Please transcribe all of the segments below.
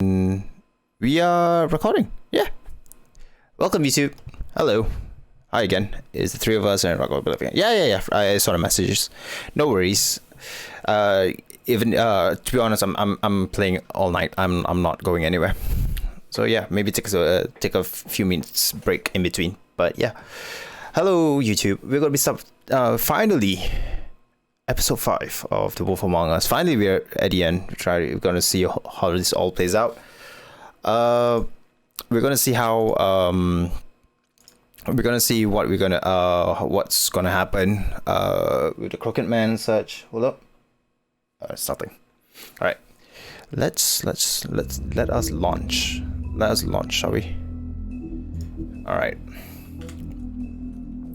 We are recording. Yeah. Welcome, YouTube. Hello. Hi again. It's the three of us and Yeah. I saw the messages. No worries. Even to be honest, I'm playing all night. I'm not going anywhere. So yeah, maybe take a few minutes break in between. But yeah. Hello, YouTube. We're gonna be finally episode 5 of The Wolf Among Us. Finally, we're at the end. We're gonna see how this all plays out. We're gonna see how we're gonna see what's gonna happen with the Crooked Man and such. Hold up. It's nothing. All right. Let us launch. Let us launch, shall we? All right.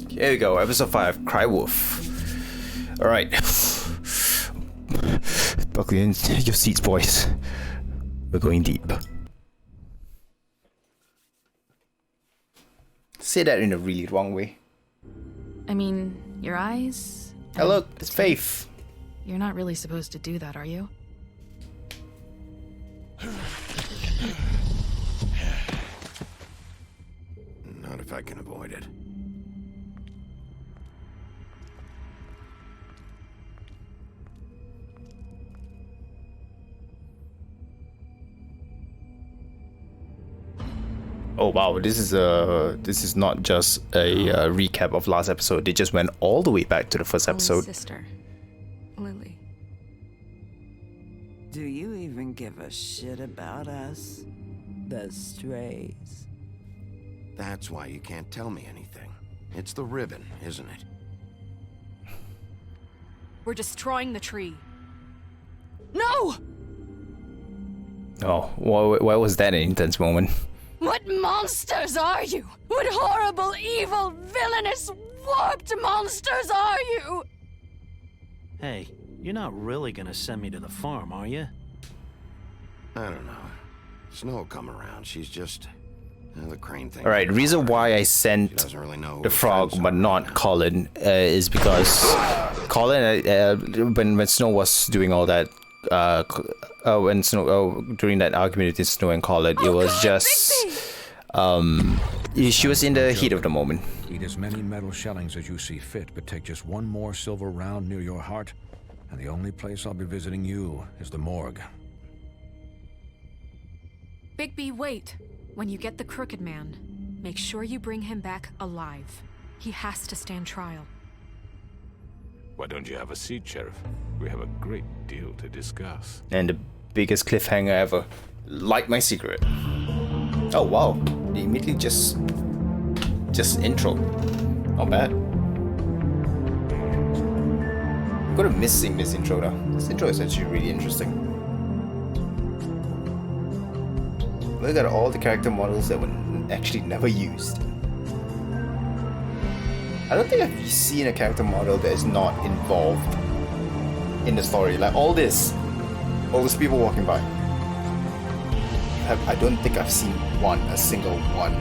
Here we go. Episode 5. Cry Wolf. All right. Buckle in your seats, boys. We're going deep. Say that in a really wrong way. I mean, your eyes. Hey, look, it's Faith. You're not really supposed to do that, are you? Not if I can avoid it. Oh wow, this is not just a recap of last episode. They just went all the way back to the first episode. Sister, Lily. Do you even give a shit about us? The strays. That's why you can't tell me anything. It's the ribbon, isn't it? We're destroying the tree. No! Oh, why was that an intense moment? What monsters are you? What horrible, evil, villainous, warped monsters are you? Hey, you're not really gonna send me to the farm, are you? I don't know. Snow will come around. She's just the crane thing. All right, the reason why I sent really the frog but not Colin is because Colin, when Snow was doing all that, when Snow during that argument with Snow and Colin, it was just she was in the heat of the moment. Eat as many metal shellings as you see fit, but take just one more silver round near your heart, and the only place I'll be visiting you is the morgue. Bigby, wait. When you get the Crooked Man, make sure you bring him back alive. He has to stand trial. Why don't you have a seat, Sheriff? We have a great deal to discuss. And the biggest cliffhanger ever. Like my secret. Oh wow, they immediately just intro. Not bad. I'm gonna miss seeing this intro though. This intro is actually really interesting. Look at all the character models that were actually never used. I don't think I've seen a character model that is not involved in the story. Like all these people walking by. I don't think I've seen a single one.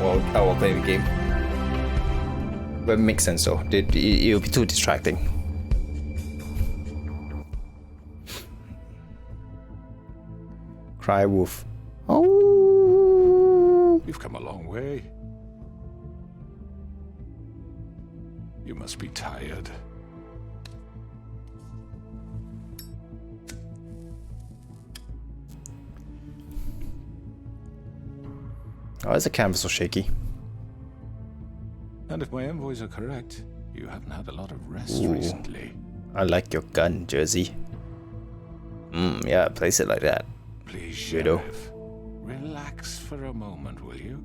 While playing the game. But it makes sense though. It'll be too distracting. Cry Wolf. Oh. You've come a long way. You must be tired. Why is the canvas so shaky? And if my envoys are correct, you haven't had a lot of rest Ooh. recently. I like your gun, Jersey. Yeah, place it like that. Please, Widow. Sheriff, relax for a moment, will you?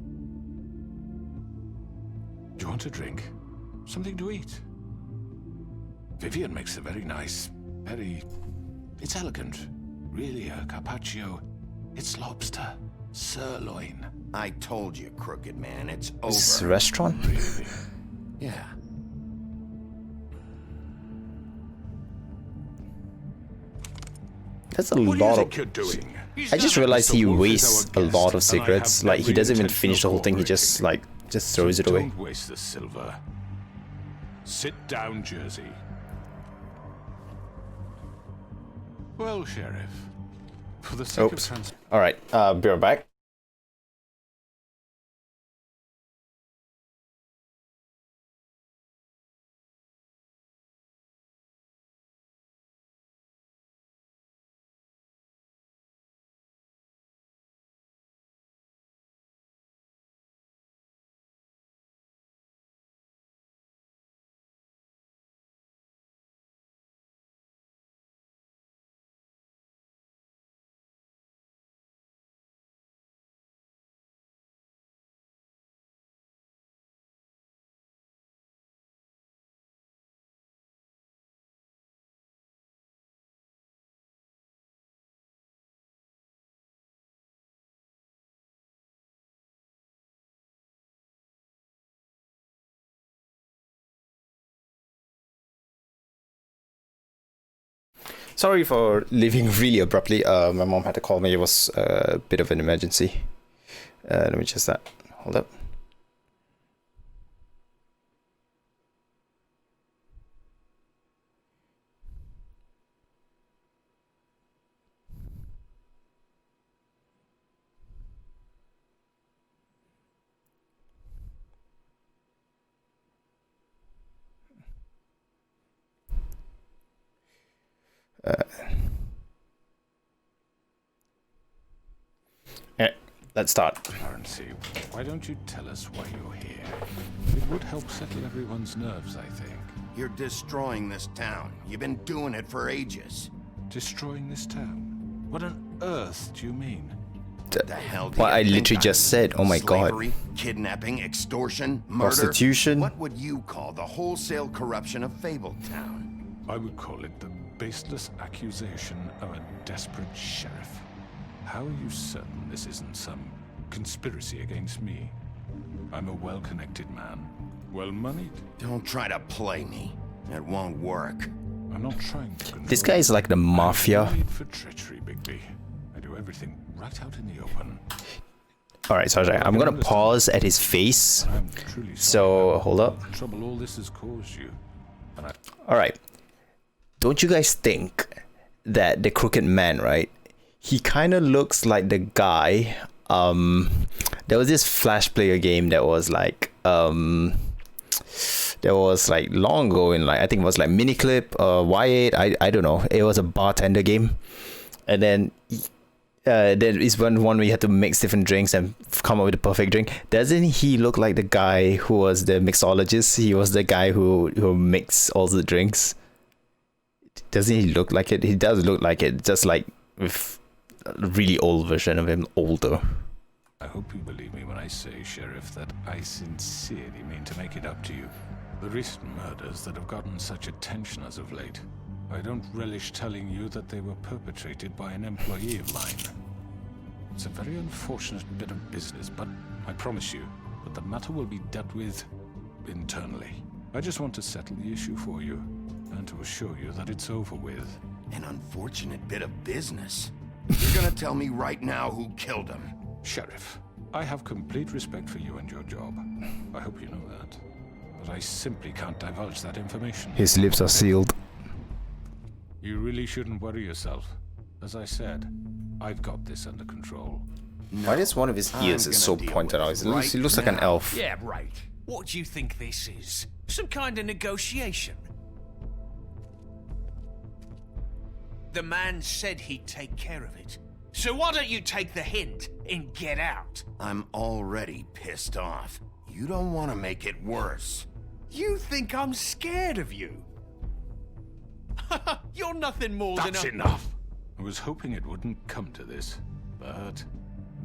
Do you want a drink? Something to eat? Vivian makes a very nice, it's elegant. Really a carpaccio. It's lobster, sirloin. I told you, Crooked Man, it's over. This restaurant? Really? Yeah. That's a What do you lot of... think you're doing? I just realized he wastes a lot of cigarettes. Like, he doesn't even finish the whole thing, he just throws it away. Don't waste the silver. Sit down, Jersey. Well, Sheriff, For the sake Oops. of All right. Be right back. Sorry for leaving really abruptly. My mom had to call me. It was a bit of an emergency. Let me just hold up. Let's start. transparency, why don't you tell us why you're here? It would help settle everyone's nerves, I think. You're destroying this town. You've been doing it for ages. Destroying this town? What on earth do you mean? The hell do What you I think literally just said. Oh my Slavery, god. kidnapping, extortion, murder. Prostitution. What would you call the wholesale corruption of Fabletown? I would call it the baseless accusation of a desperate sheriff. How are you certain this isn't some conspiracy against me? I'm a well-connected man, well-moneyed. Don't try to play me. It won't work. I'm not trying to control This guy is like the mafia. I'm made for treachery, Bigby. I do everything right out in the open. Alright, sorry. I'm gonna pause at his face. I'm truly sorry So, about hold up. the trouble all this has caused you. And Alright. Don't you guys think that the crooked man, right? He kind of looks like the guy. There was this Flash player game that was like long ago in like I think it was like Miniclip Y8. I don't know. It was a bartender game, and then there is one where you had to mix different drinks and come up with the perfect drink. Doesn't he look like the guy who was the mixologist? He was the guy who mixed all the drinks. Doesn't he look like it? He does look like it, just like with a really old version of him, older. I hope you believe me when I say, Sheriff, that I sincerely mean to make it up to you. The recent murders that have gotten such attention as of late, I don't relish telling you that they were perpetrated by an employee of mine. It's a very unfortunate bit of business, but I promise you that the matter will be dealt with internally. I just want to settle the issue for you, and to assure you that it's over with. An unfortunate bit of business. You're gonna tell me right now who killed him. Sheriff, I have complete respect for you and your job. I hope you know that. But I simply can't divulge that information. His lips are sealed. You really shouldn't worry yourself. As I said, I've got this under control. Why is one of his ears is so pointed out? He looks like an elf. Yeah, right. What do you think this is? Some kind of negotiation? The man said he'd take care of it. So why don't you take the hint and get out? I'm already pissed off. You don't want to make it worse. You think I'm scared of you? You're nothing more That's than a... enough! I was hoping it wouldn't come to this, but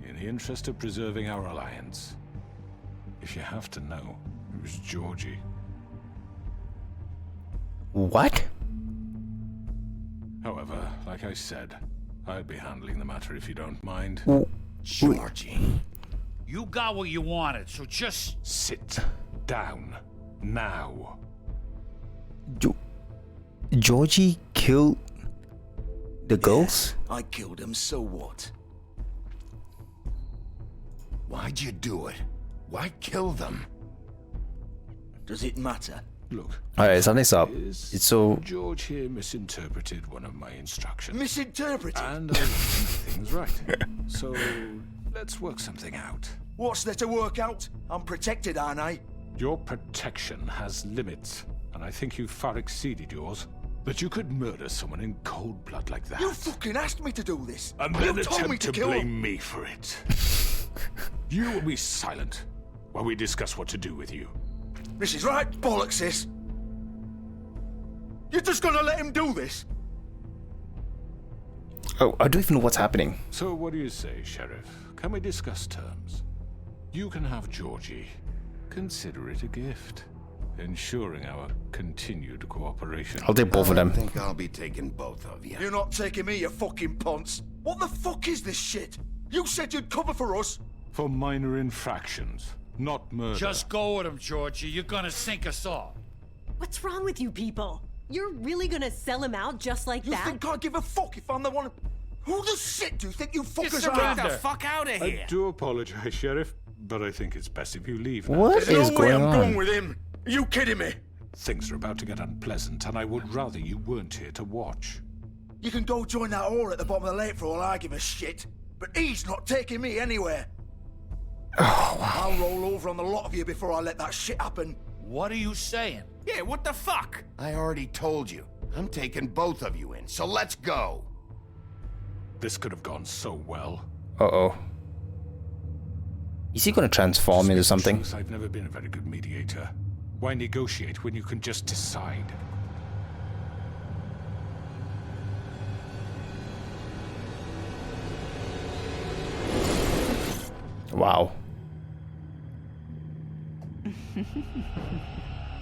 in the interest of preserving our alliance, if you have to know, it was Georgie. What? However, like I said, I'll be handling the matter if you don't mind. Georgie. You got what you wanted, so just... Sit down. Now. Georgie killed the girls? I killed him, so what? Why'd you do it? Why kill them? Does it matter? Look. Alright, something's up. It's so... George here misinterpreted one of my instructions. Misinterpreted? And I want to keep things right. So, let's work something out. What's there to work out? I'm protected, aren't I? Your protection has limits, and I think you've far exceeded yours. That you could murder someone in cold blood like that. You fucking asked me to do this. And You then told me attempt to kill blame me for it. You will be silent while we discuss what to do with you. This is right bollocks, sis. You're just gonna let him do this? Oh, I don't even know what's happening. So what do you say, Sheriff? Can we discuss terms? You can have Georgie. Consider it a gift, ensuring our continued cooperation. I'll take both of them. I think I'll be taking both of you. You're not taking me, you fucking ponce. What the fuck is this shit? You said you'd cover for us. For minor infractions, not murder. Just go with him, Georgie. You're gonna sink us all. What's wrong with you people? You're really gonna sell him out just like You that? think I give a fuck if I'm the one? Who the shit do you think you fuckers Get are? the fuck out of here. I do apologize, Sheriff, but I think it's best if you leave now. What There's is no way going I'm going on? with him. Are you kidding me? Things are about to get unpleasant, and I would rather you weren't here to watch. You can go join that whore at the bottom of the lake for all I give a shit. But he's not taking me anywhere. I'll roll over on the lot of you before I let that shit happen. What are you saying? Yeah, what the fuck? I already told you. I'm taking both of you in, so let's go. This could have gone so well. Uh-oh. Is he gonna transform into something? Truth, I've never been a very good mediator. Why negotiate when you can just decide? Wow.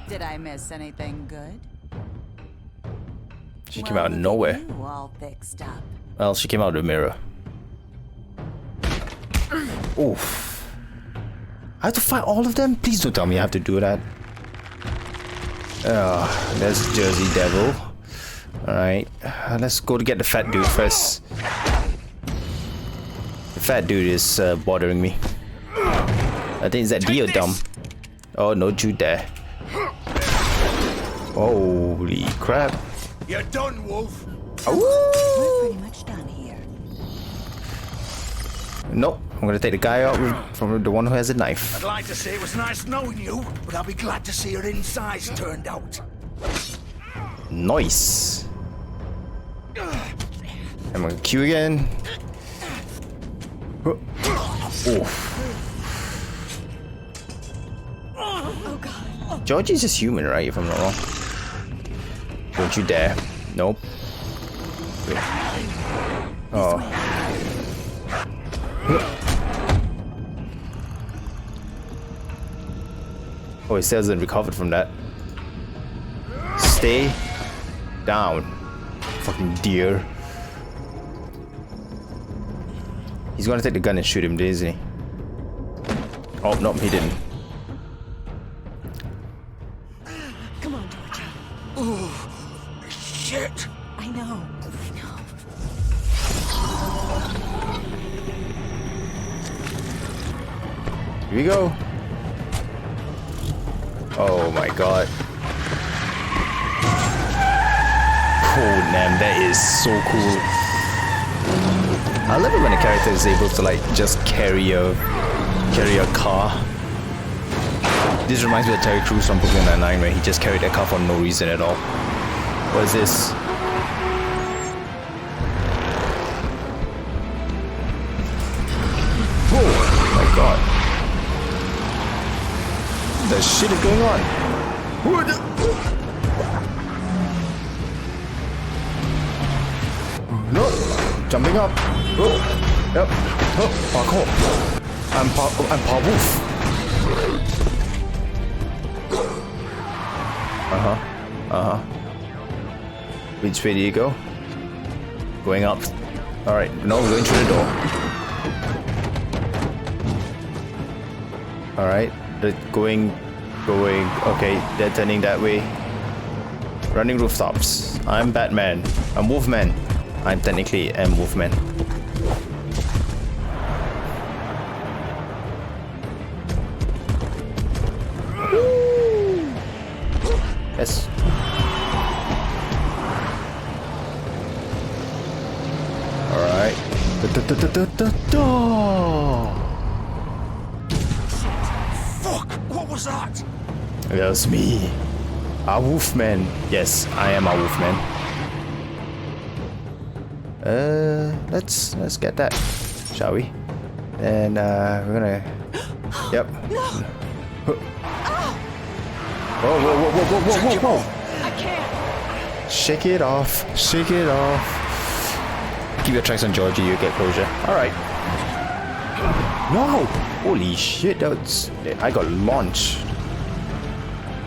Did I miss anything good? She came out of nowhere. You all fixed up. Well, she came out of the mirror. Oof. I have to fight all of them? Please don't tell me I have to do that. There's Jersey Devil. Alright. Let's go to get the fat dude first. The fat dude is bothering me. I think it's that deer dumb. Oh, no, you there. Holy crap. You're done, Wolf. We're pretty much done here. Nope. I'm gonna take the guy out from the one who has a knife. I'd like to say it was nice knowing you, but I'll be glad to see your insides turned out. Nice. I'm gonna Q again. Oof. Oh god. Georgie's just human, right? If I'm not wrong. Don't you dare. Nope. Wait. Oh. Oh, he still hasn't recovered from that. Stay down. Fucking deer. He's gonna take the gun and shoot him, isn't he? Oh, no, he didn't. Come on, Georgie. Oh, shit. I know. Here we go. Oh my god. Oh damn, that is so cool. I love it when a character is able to like just carry a car. This reminds me of Terry Crews from Brooklyn Nine-Nine where he just carried that car for no reason at all. What is this? Oh my god. The shit is going on. No, jumping up. Oh, yep. Oh, parkour. I'm Paul Wolf. Which way do you go? Going up. All right. No, we're going through the door. All right. They're going. Okay, they're turning that way. Running rooftops. I'm Batman. I'm Wolfman. I'm technically Wolfman. Yes. Alright. Fuck! What was that? That was me. A wolfman. Yes, I am a wolfman. Let's get that, shall we? And we're gonna. Yep. Whoa, whoa, whoa, whoa, whoa, whoa, whoa, whoa! I can't. Shake it off. Shake it off. Keep your tracks on Georgie. You get closure. All right. No! Holy shit! That's. I got launched.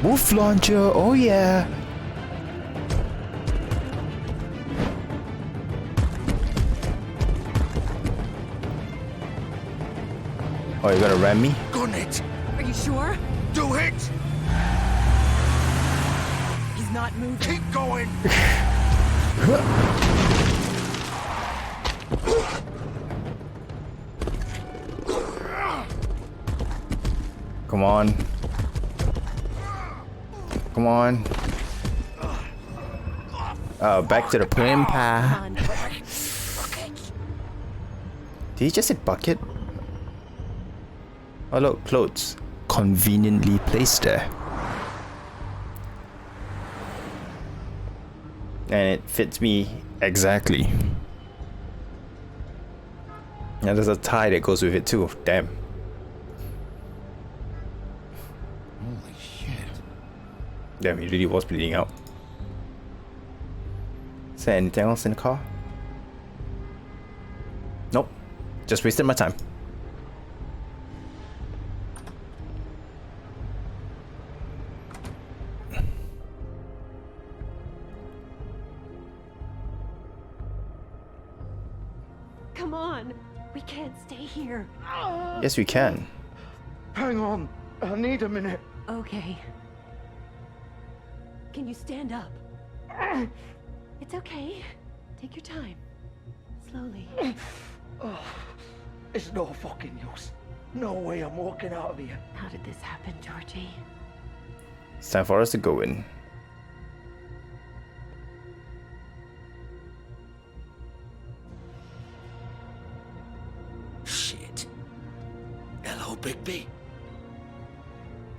Wolf launcher. Oh yeah. Oh, you're gonna ram me? Gun it! Are you sure? Do it! He's not moving. Keep going! Come on. Come on. Oh, back to the prim pie. Did he just say bucket? Oh look, clothes. Conveniently placed there. And it fits me exactly. And there's a tie that goes with it too. Damn. Holy shit. Damn, he really was bleeding out. Is there anything else in the car? Nope. Just wasted my time. Come on. We can't stay here. Yes, we can. Hang on. I need a minute. Okay. Can you stand up? It's okay. Take your time. Slowly. Oh, it's no fucking use. No way I'm walking out of here. How did this happen, Georgie? It's time for us to go in. Shit. Hello, Bigby.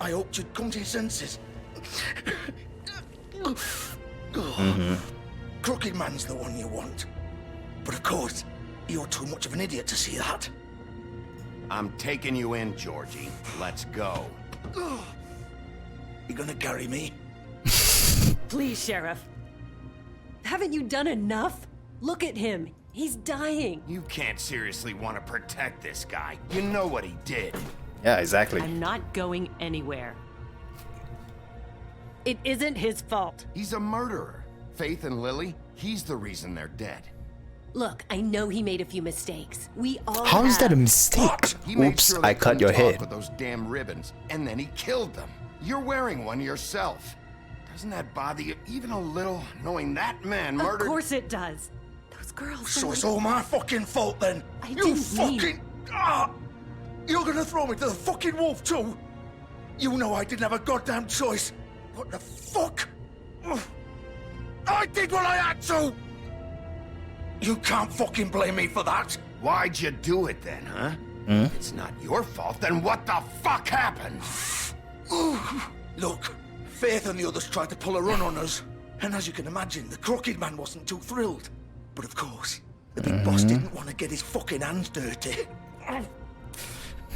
I hoped you'd come to your senses. Crooked Man's the one you want. But of course, you're too much of an idiot to see that. I'm taking you in, Georgie. Let's go. You gonna carry me? Please, Sheriff. Haven't you done enough? Look at him. He's dying. You can't seriously want to protect this guy. You know what he did. Yeah, exactly. I'm not going anywhere. It isn't his fault. He's a murderer. Faith and Lily, he's the reason they're dead. Look, I know he made a few mistakes. We all How is that a have. mistake? He made Oops, sure I they cut couldn't your talk head. with those damn ribbons, and then he killed them. You're wearing one yourself. Doesn't that bother you even a little, knowing that man murdered? Of course it does. Those girls. So it's all my fucking fault then. I You didn't fucking. mean- You're gonna throw me to the fucking wolf too? You know I didn't have a goddamn choice. What the fuck? I did what I had to. You can't fucking blame me for that. Why'd you do it then, huh? If it's not your fault, then what the fuck happened? Look, Faith and the others tried to pull a run on us. And as you can imagine, the Crooked Man wasn't too thrilled. But of course, the big boss didn't want to get his fucking hands dirty.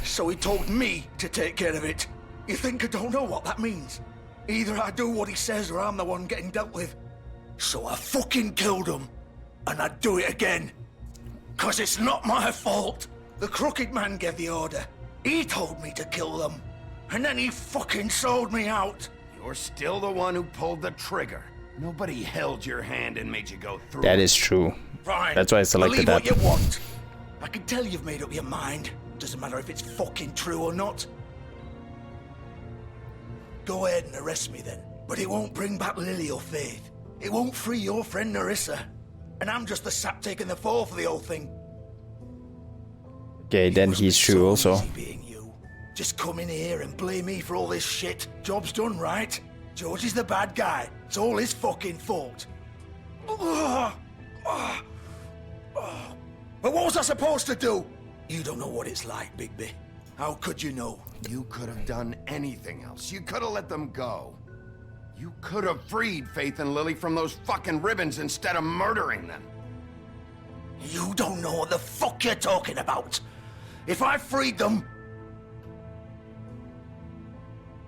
So he told me to take care of it. You think I don't know what that means? Either I do what he says or I'm the one getting dealt with. So I fucking killed him. And I'd do it again. 'Cause it's not my fault. The Crooked Man gave the order. He told me to kill them. And then he fucking sold me out. You're still the one who pulled the trigger. Nobody held your hand and made you go through. That is true. Fine. That's why I selected Believe that. what you want. I can tell you've made up your mind. Doesn't matter if it's fucking true or not. Go ahead and arrest me then. But it won't bring back Lily or Faith. It won't free your friend Narissa. And I'm just the sap taking the fall for the whole thing. Okay, then he's true also. Easy being you. Just come in here and blame me for all this shit. Job's done, right? George is the bad guy. It's all his fucking fault. But what was I supposed to do? You don't know what it's like, Bigby. How could you know? You could have done anything else. You could have let them go. You could have freed Faith and Lily from those fucking ribbons instead of murdering them. You don't know what the fuck you're talking about. If I freed them...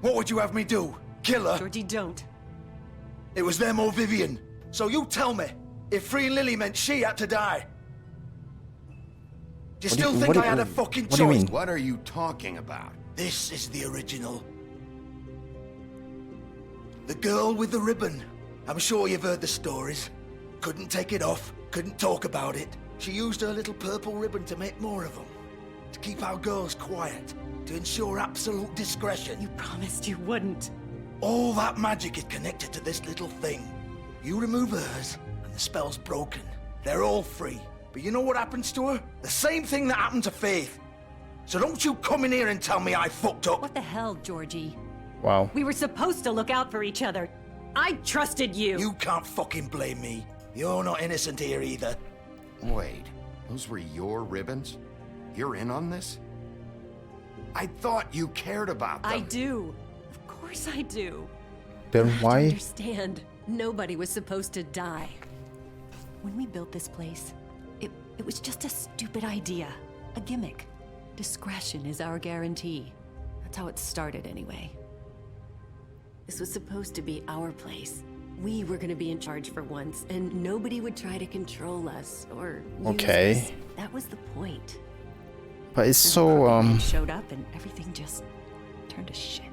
What would you have me do? Kill her? Georgie, don't. It was them or Vivian. So you tell me, if freeing Lily meant she had to die. Do you still think I had a fucking choice? What do you mean? What are you talking about? This is the original. The girl with the ribbon. I'm sure you've heard the stories. Couldn't take it off, couldn't talk about it. She used her little purple ribbon to make more of them. To keep our girls quiet. To ensure absolute discretion. You promised you wouldn't. All that magic is connected to this little thing. You remove hers, and the spell's broken. They're all free. But you know what happens to her? The same thing that happened to Faith. So don't you come in here and tell me I fucked up. What the hell, Georgie? Wow. We were supposed to look out for each other. I trusted you. You can't fucking blame me. You're not innocent here either. Wait, those were your ribbons? You're in on this? I thought you cared about them. I do. Of course I do. Then You have to why? understand, nobody was supposed to die. When we built this place, it was just a stupid idea. A gimmick. Discretion is our guarantee. That's how it started anyway. This was supposed to be our place. We were gonna be in charge for once, and nobody would try to control us or use Okay. us. That was the point. But it's And so Crooked showed up and everything just turned to shit.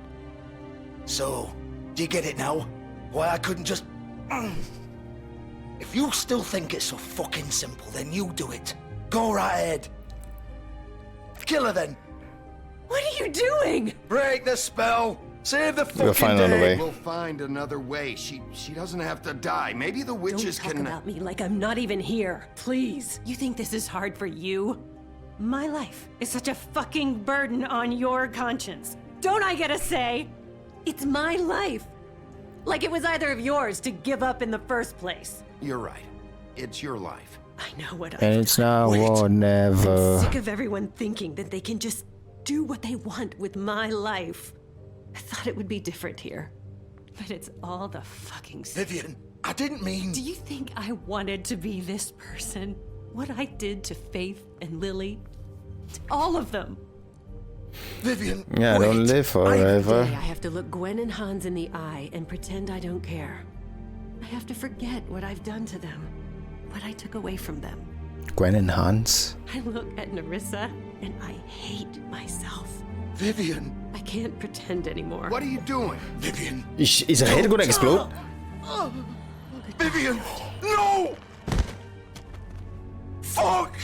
So, do you get it now? Why I couldn't just... If you still think it's so fucking simple, then you do it. Go right ahead. Kill her then. What are you doing? Break the spell. Save the fucking We'll find another day. way. We'll find another way. She doesn't have to die. Maybe the witches Don't talk can... about me like I'm not even here. Please. You think this is hard for you? My life is such a fucking burden on your conscience. Don't I get a say? It's my life. Like it was either of yours to give up in the first place. You're right. It's your life. I know what and it's now or I'm never. sick of everyone thinking that they can just do what they want with my life. I thought it would be different here. But it's all the fucking... Vivian, I didn't mean... Do you think I wanted to be this person? What I did to Faith and Lily? To all of them? Vivian, Yeah, wait. don't live Every forever. day I have to look Gwen and Hans in the eye and pretend I don't care. I have to forget what I've done to them. What I took away from them. Gwen and Hans. I look at Nerissa and I hate myself. Vivian. I can't pretend anymore. What are you doing? Vivian. Is her head gonna explode? Vivian, no! Fuck!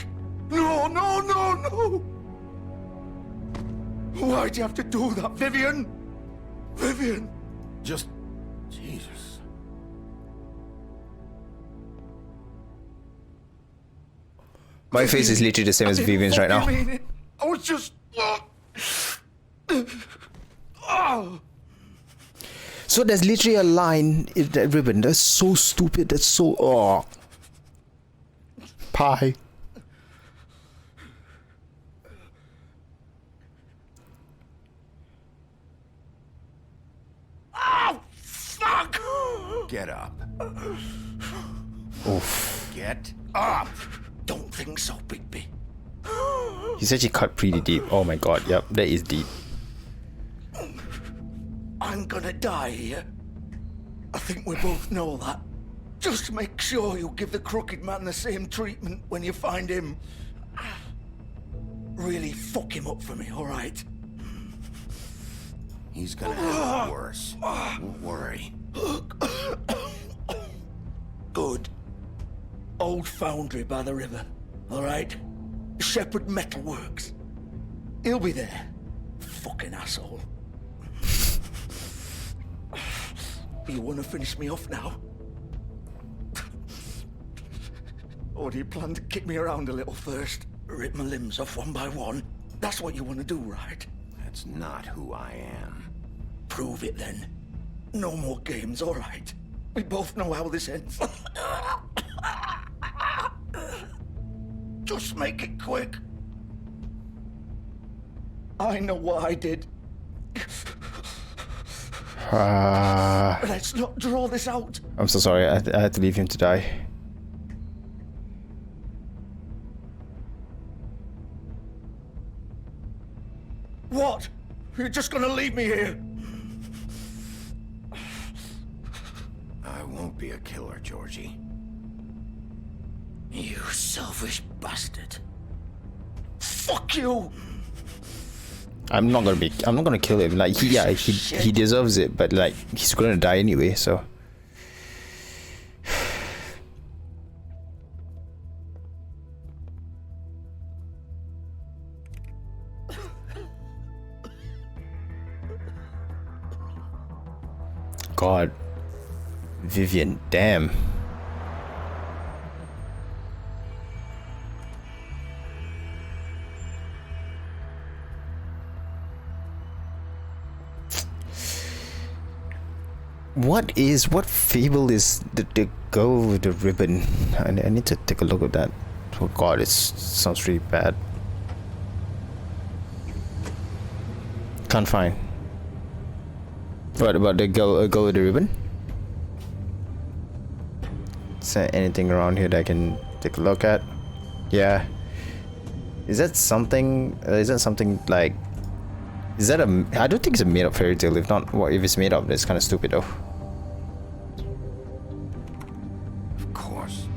No, no, no, no! Why'd you have to do that, Vivian? Vivian! Just... Jesus. My face is literally the same as Vivian's right now. I was just... Oh. So there's literally a line in that ribbon. That's so stupid. That's so... Oh. Pie. Oh, fuck! Get up. Oof. Get up! Don't think so, Bigby. He said she cut pretty deep. Oh my god. Yep, that is deep. I'm gonna die here. I think we both know that. Just make sure you give the crooked man the same treatment when you find him. Really fuck him up for me, alright? He's gonna have it worse. Don't worry. Good. Old foundry by the river, alright? Shepherd Metalworks. He'll be there. Fucking asshole. You wanna finish me off now? Or do you plan to kick me around a little first? Rip my limbs off one by one? That's what you wanna do, right? That's not who I am. Prove it then. No more games, all right? We both know how this ends. Just make it quick. I know what I did. Let's not draw this out. I'm so sorry. I had to leave him to die. What? You're just gonna leave me here? I won't be a killer, Georgie. You selfish bastard. Fuck you! I'm not gonna kill him. Like he deserves it, but like he's gonna die anyway, so. God. Vivian, damn. What fable is the girl with the ribbon? I need to take a look at that. Oh God, it sounds really bad. Can't find. What about the girl with the ribbon? Is there anything around here that I can take a look at? Yeah. Is that something? Is that something like? Is that a? I don't think it's a made-up fairy tale. If not, what if it's made up? It's kind of stupid though. Of course.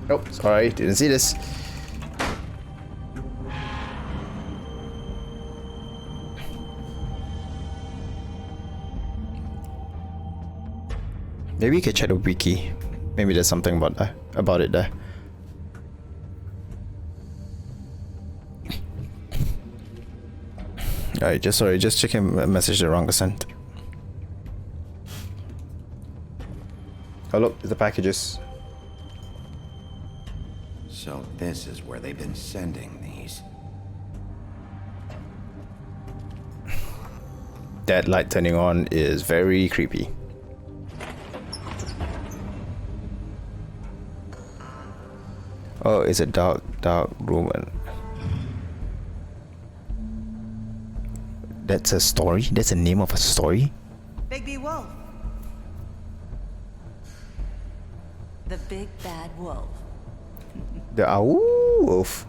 Oh, sorry, didn't see this. Maybe you could check the wiki. Maybe there's something about it there. Alright, just checking a message the wrong sent. Oh look, it's the packages. So this is where they've been sending these. That light turning on is very creepy. Oh, it's a dark room. That's a story? That's the name of a story? Bigby Wolf. The big bad wolf. The wolf.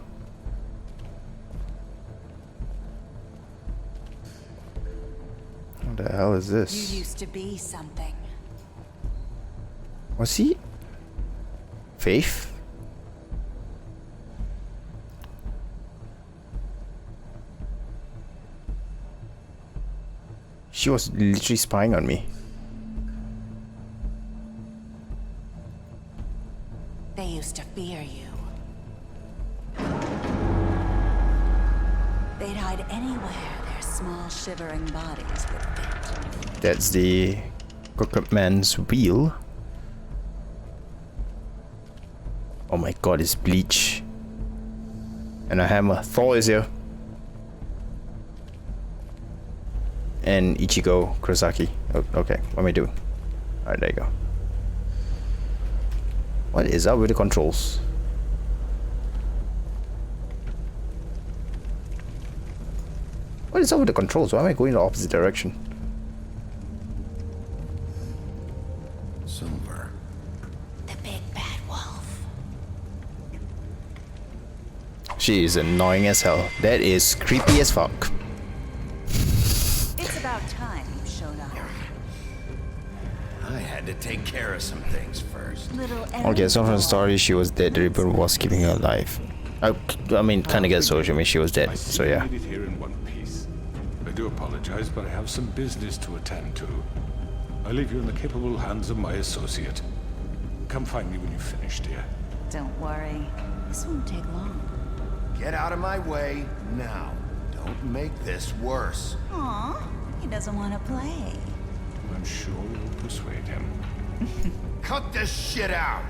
What the hell is this? You used to be something. Was he? Faith? She was literally spying on me. They used to fear you. They'd hide anywhere their small shivering bodies would fit. That's the Crooked Man's wheel. Oh my god, it's Bleach. And a hammer. Thor is here. And Ichigo Kurosaki. Oh, okay, what am I doing? Alright, there you go. What is up with the controls? What is up with the controls? Why am I going the opposite direction? Silver. The big bad wolf. She is annoying as hell. That is creepy as fuck. It's about time you showed up. I had to take care of some things first. Okay, so from the story, she was dead. The ribbon was keeping her alive. I mean, kind of guess so. I mean, she was dead. So yeah. I see you made it here in one piece. I do apologize, but I have some business to attend to. I leave you in the capable hands of my associate. Come find me when you've finished, dear. Don't worry. This won't take long. Get out of my way now. Don't make this worse. Aw, he doesn't want to play. I'm sure you'll persuade him. Cut this shit out!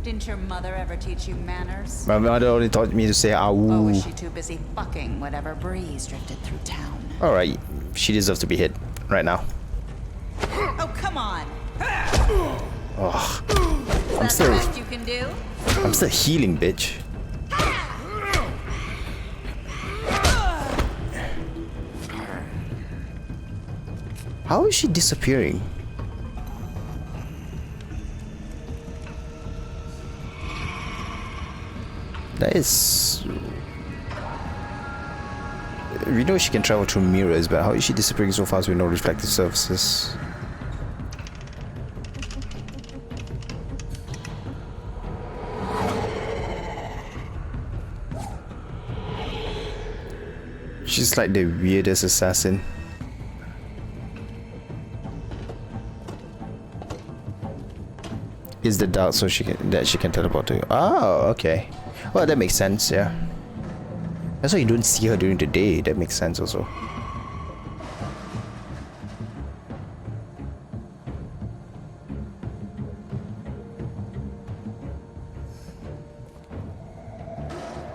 Didn't your mother ever teach you manners? My mother only taught me to say Or ow. was she too busy fucking whatever breeze drifted through town? Alright, she deserves to be hit right now. Oh, come on! Oh, Is that the best you can do? I'm still healing, bitch. How is she disappearing? That is... We know she can travel through mirrors, but how is she disappearing so fast with no reflective surfaces? She's like the weirdest assassin. Is the dark so she can teleport to you? Oh, okay. Well, that makes sense, yeah. That's why you don't see her during the day. That makes sense also.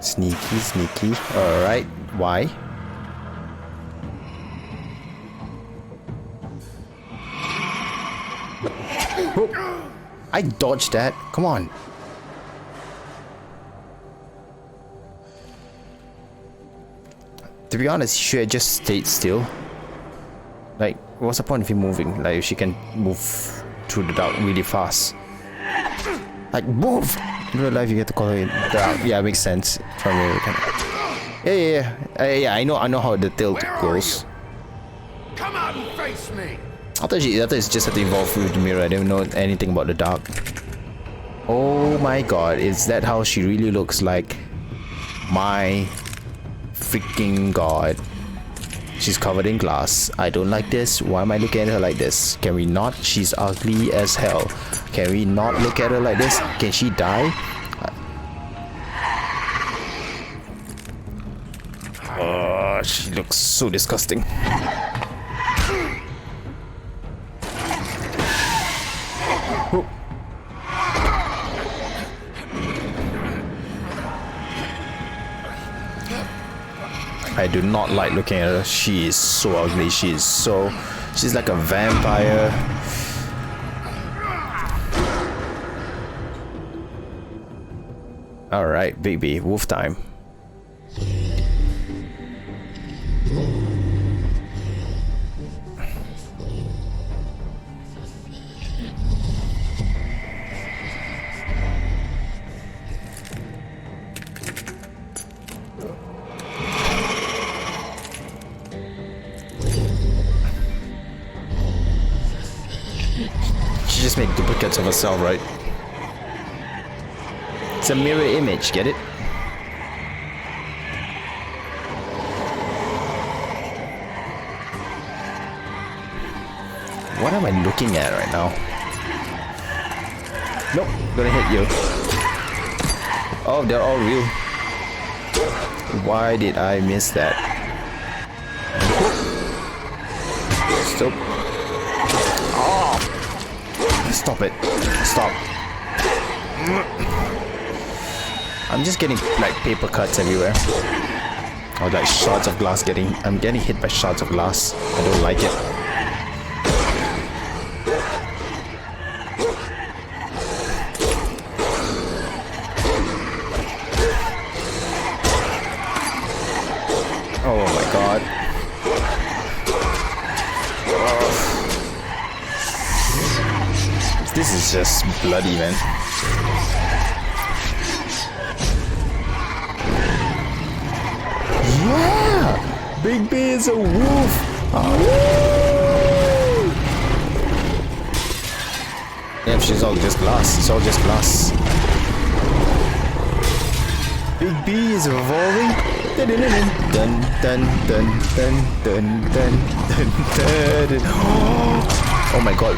Sneaky, sneaky. Alright, why? Oh, I dodged that. Come on. To be honest, she should have just stayed still. Like, what's the point of you moving? Like, if she can move through the dark really fast. Like, move! In real life, you get to call her dark. Yeah, it makes sense. From here, yeah. I know how the tilt goes. Come out and face me! I thought it's just had to evolve through the mirror. I didn't know anything about the dark. Oh my god, is that how she really looks like? My freaking god. She's covered in glass. I don't like this. Why am I looking at her like this? Can we not? She's ugly as hell. Can we not look at her like this? Can she die? Oh, she looks so disgusting. I do not like looking at her. She is so ugly. She's like a vampire. Alright, baby, wolf time. She just made duplicates of herself, right? It's a mirror image, get it? What am I looking at right now? Nope, gonna hit you. Oh, they're all real. Why did I miss that? Stop. Oh! Stop it. Stop. I'm just getting like paper cuts everywhere. Or like shards of glass I'm getting hit by shards of glass. I don't like it. Oh my god. This is just bloody, man. Yeah! Big B is a wolf! Yep, she's all just glass. It's all just glass. Big B is evolving. Dun dun dun dun dun dun dun dun dun. Oh my god!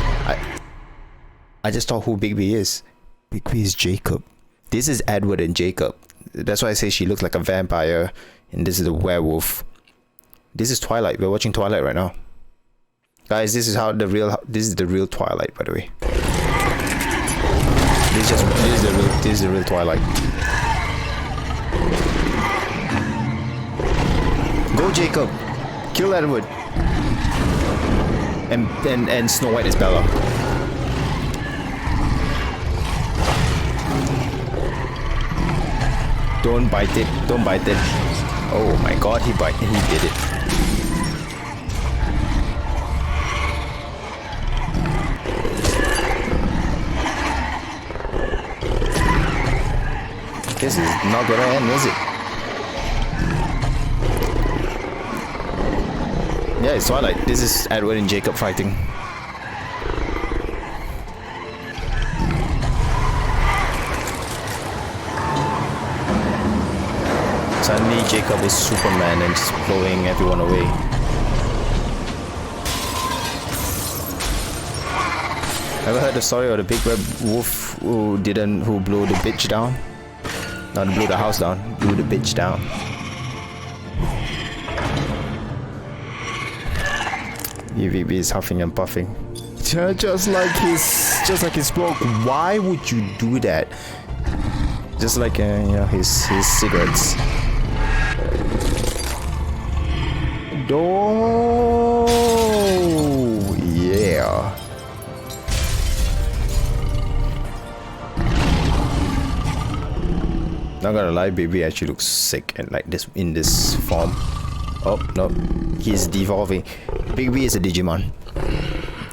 I just thought who Big B is. Big B is Jacob. This is Edward and Jacob. That's why I say she looks like a vampire, and this is a werewolf. This is Twilight. We're watching Twilight right now, guys. This is the real Twilight, by the way. This is this is the real Twilight. Go, Jacob. Kill Edward. And Snow White is Bella. Don't bite it. Don't bite it. Oh my god, he did it. This is not gonna end, is it? Yeah, it's Twilight. This is Edward and Jacob fighting. Suddenly Jacob is Superman and just blowing everyone away. Ever heard the story of the big red wolf who blew the bitch down? Not blew the house down, blew the bitch down. EVB is huffing and puffing. Just like his smoke. Why would you do that? Just like his cigarettes. Oh yeah. Not gonna lie, baby actually looks sick and like this in this form. Oh no, he's devolving. Big B is a Digimon.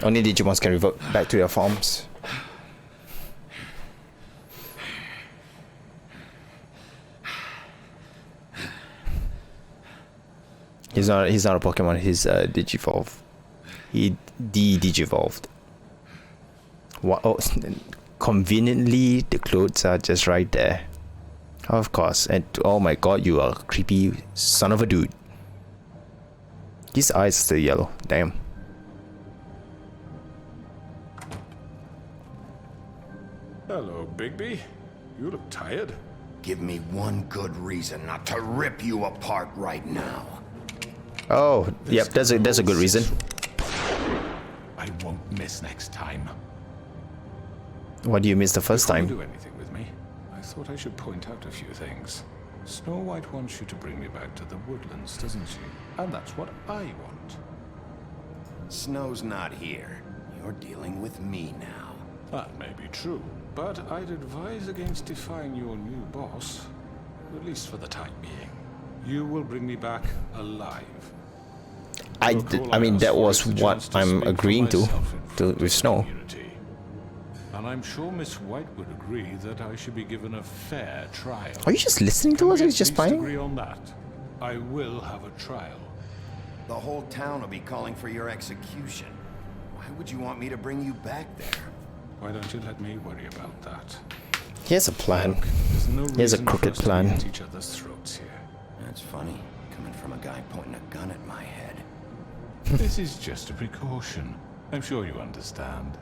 Only Digimons can revert back to their forms. He's not a Pokemon, he's a Digivolve. He de-Digivolved. Oh, conveniently the clothes are just right there. Of course, and oh my god, you are a creepy son of a dude. His eyes are still yellow, damn. Hello, Bigby. You look tired. Give me one good reason not to rip you apart right now. Oh, yep, that's a good reason. I won't miss next time. What do you miss the first time? Do anything with me? I thought I should point out a few things. Snow White wants you to bring me back to the woodlands, doesn't she? And that's what I want. Snow's not here. You're dealing with me now. That may be true, but I'd advise against defying your new boss, at least for the time being. You will bring me back alive. I mean, that was what I'm agreeing to with Snow. And I'm sure Miss White would agree that I should be given a fair trial. Are you just listening to us or are you just spying? Agree on that. I will have a trial. The whole town will be calling for your execution. Why would you want me to bring you back there? Why don't you let me worry about that? He has a plan. He has a crooked plan. At each other's throats here. That's funny, coming from a guy pointing a gun at my head. This is just a precaution. I'm sure you understand.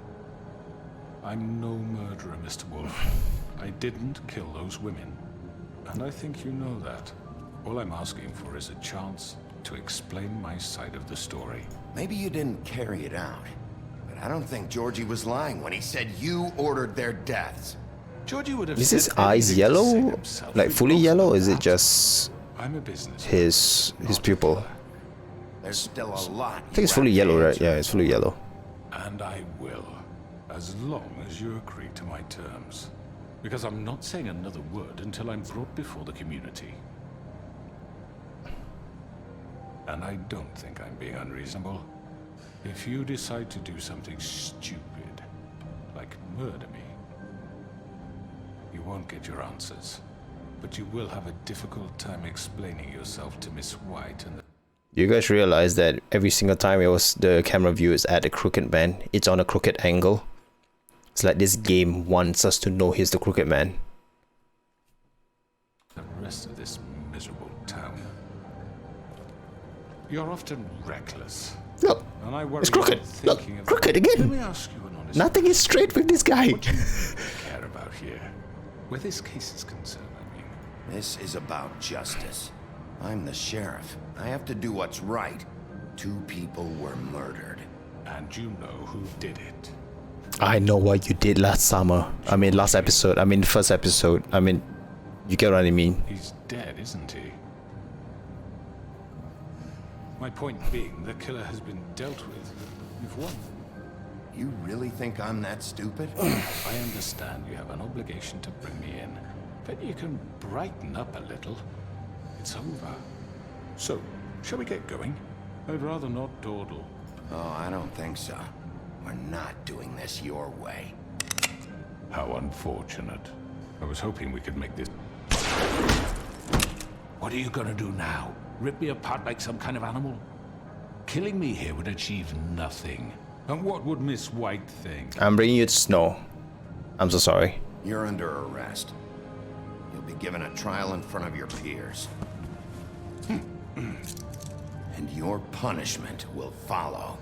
I'm no murderer, Mr. Wolf. I didn't kill those women. And I think you know that. All I'm asking for is a chance to explain my side of the story. Maybe you didn't carry it out. But I don't think Georgie was lying when he said you ordered their deaths. Georgie would have Is his eyes yellow? Like fully yellow, or is it just his pupil? There's still a lot. I think it's fully yellow, right? Yeah, it's fully yellow. And I will, as long as you agree to my terms. Because I'm not saying another word until I'm brought before the community. And I don't think I'm being unreasonable. If you decide to do something stupid, like murder me, you won't get your answers. But you will have a difficult time explaining yourself to Miss White and the... You guys realize that every single time the camera view is at a crooked man, it's on a crooked angle. It's like this game wants us to know he's the crooked man. The rest of this miserable town. You're often reckless. Look, and I worry it's crooked. Look, crooked again. Let me ask you an honest Nothing is straight with this guy. What do you care about here? Where this case is concerned, I mean. This is about justice. I'm the sheriff. I have to do what's right. 2 people were murdered. And you know who did it. I know what you did last summer. I mean, last episode. I mean, the first episode. I mean, you get what I mean. He's dead, isn't he? My point being, the killer has been dealt with. You've won. You really think I'm that stupid? I understand you have an obligation to bring me in, but you can brighten up a little. It's over. So, shall we get going? I'd rather not dawdle. Oh, I don't think so. We're not doing this your way. How unfortunate. I was hoping we could make this... What are you gonna do now? Rip me apart like some kind of animal? Killing me here would achieve nothing. And what would Miss White think? I'm bringing you to Snow. I'm so sorry. You're under arrest. You'll be given a trial in front of your peers. And your punishment will follow.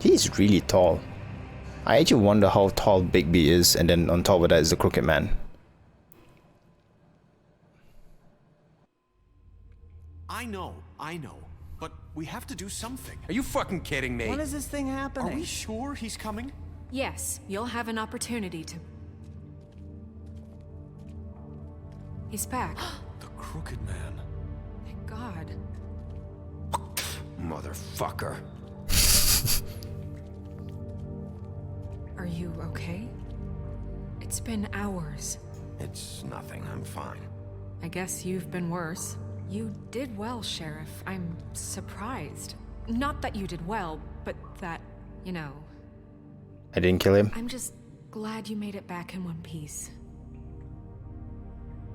He's really tall. I actually wonder how tall Bigby is, and then on top of that is the Crooked Man. I know. But we have to do something. Are you fucking kidding me? When is this thing happening? Are we sure he's coming? Yes, you'll have an opportunity to... He's back. The Crooked Man. Thank God. Motherfucker. Are you okay? It's been hours. It's nothing. I'm fine. I guess you've been worse. You did well, Sheriff. I'm surprised. Not that you did well, but that, you know... I didn't kill him. I'm just glad you made it back in one piece.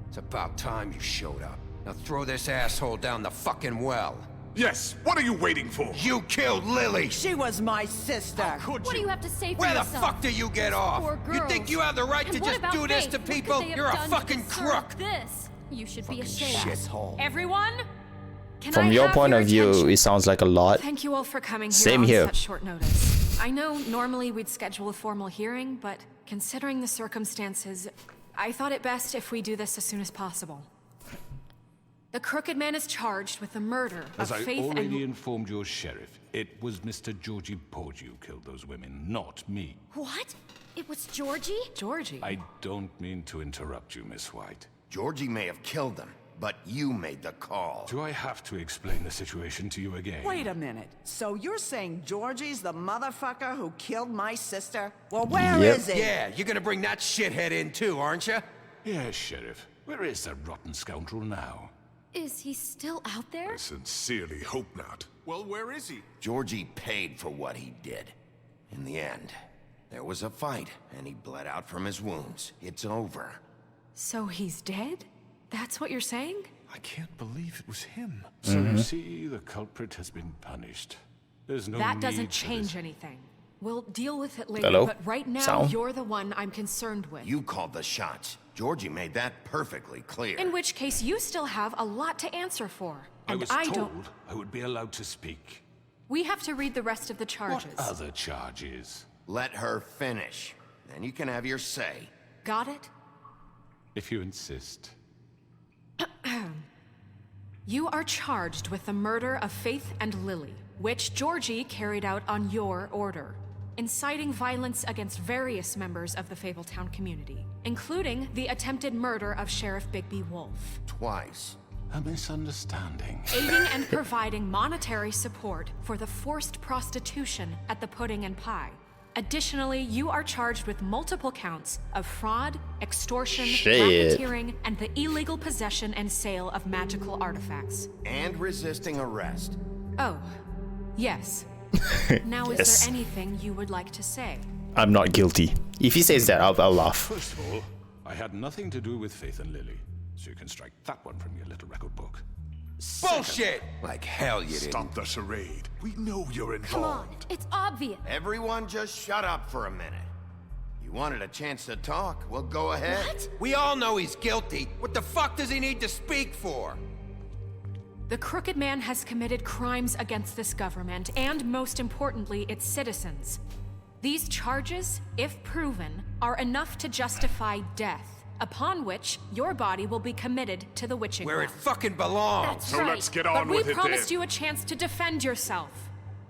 It's about time you showed up. Now throw this asshole down the fucking well. Yes, what are you waiting for? You killed Lily! She was my sister. Could What do you have to say for Where yourself? the fuck do you get off? Poor You girls. think you have the right And to what just about do this Faith? to What could people? they have You're a done to fucking deserve crook! This? You should be ashamed. Shithole. Everyone? Can From I your have point your of view, attention? it sounds like a lot. Thank you all for coming here Same on here. such short notice. I know normally we'd schedule a formal hearing, but considering the circumstances, I thought it best if we do this as soon as possible. The Crooked Man is charged with the murder As of I Faith already and... informed your sheriff, it was Mr. Georgie Porgy who killed those women, not me. What? It was Georgie? Georgie? I don't mean to interrupt you, Miss White. Georgie may have killed them, but you made the call. Do I have to explain the situation to you again? Wait a minute. So you're saying Georgie's the motherfucker who killed my sister? Well, where is he? Yeah, you're gonna bring that shithead in too, aren't you? Yes, Sheriff. Where is that rotten scoundrel now? Is he still out there? I sincerely hope not. Well, where is he? Georgie paid for what he did. In the end, there was a fight, and he bled out from his wounds. It's over. So he's dead? That's what you're saying? I can't believe it was him. So you see, the culprit has been punished. There's no That need doesn't for change this. anything. We'll deal with it later, Hello? but right now Sound? you're the one I'm concerned with. You called the shots. Georgie made that perfectly clear. In which case, you still have a lot to answer for. I And was I told don't... I would be allowed to speak. We have to read the rest of the charges. What other charges? Let her finish. Then you can have your say. Got it? If you insist. You are charged with the murder of Faith and Lily, which Georgie carried out on your order, inciting violence against various members of the Fabletown community, including the attempted murder of Sheriff Bigby Wolf. Twice. A misunderstanding. Aiding and providing monetary support for the forced prostitution at the Pudding and Pie. Additionally, you are charged with multiple counts of fraud, extortion, Shit. racketeering, and the illegal possession and sale of magical artifacts. And resisting arrest. Oh, yes. Now, Yes. is there anything you would like to say? I'm not guilty. If he says that, I'll laugh. First of all, I had nothing to do with Faith and Lily, so you can strike that one from your little record book. Bullshit! Like hell you didn't. Stop the charade. We know you're Come on, involved. it's obvious. Everyone just shut up for a minute. You wanted a chance to talk? Well, go ahead. What? We all know he's guilty. What the fuck does he need to speak for? The Crooked Man has committed crimes against this government and, most importantly, its citizens. These charges, if proven, are enough to justify death, upon which your body will be committed to the witching Where it well. fucking belongs. That's So right. let's get But on we with it promised then. you a chance to defend yourself.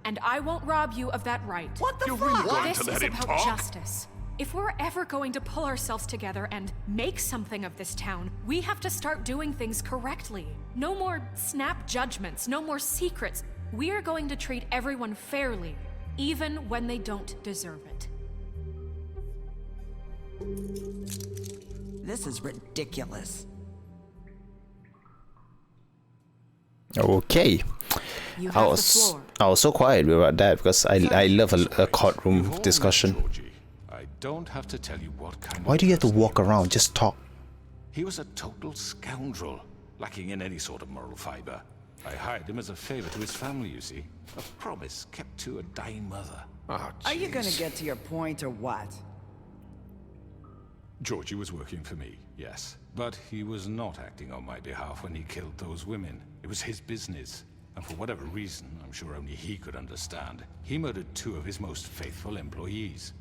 and I won't rob you of that right. What the You're fuck? really going This to let is him about talk? justice. If we're ever going to pull ourselves together and make something of this town, we have to start doing things correctly. No more snap judgments, no more secrets. We are going to treat everyone fairly, even when they don't deserve it. This is ridiculous. Okay. You I have the was floor. I was so quiet about that because I love a courtroom You've all met discussion. Georgie. I don't have to tell you what kind Why of do you have to person he walk around? was. Just talk. He was a total scoundrel, lacking in any sort of moral fiber. I hired him as a favor to his family, you see. A promise kept to a dying mother. Oh, Are you gonna jeez. get to your point or what? Georgie was working for me, yes. But he was not acting on my behalf when he killed those women. It was his business. And for whatever reason, I'm sure only he could understand, he murdered 2 of his most faithful employees.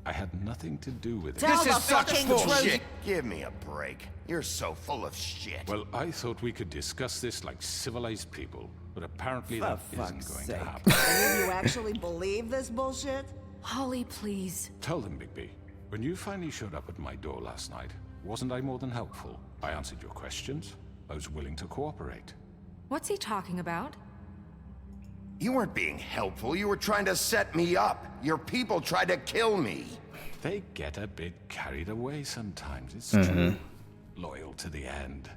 I had nothing to do with it. Tell This the is such fucking bullshit. truth. Give me a break. You're so full of shit. Well, I thought we could discuss this like civilized people, but apparently For that fuck's isn't going sake. to happen. And you actually believe this bullshit? Holly, please. Tell them, Bigby. When you finally showed up at my door last night, wasn't I more than helpful? I answered your questions. I was willing to cooperate. What's he talking about? You weren't being helpful. You were trying to set me up. Your people tried to kill me. They get a bit carried away sometimes, it's true. Loyal to the end.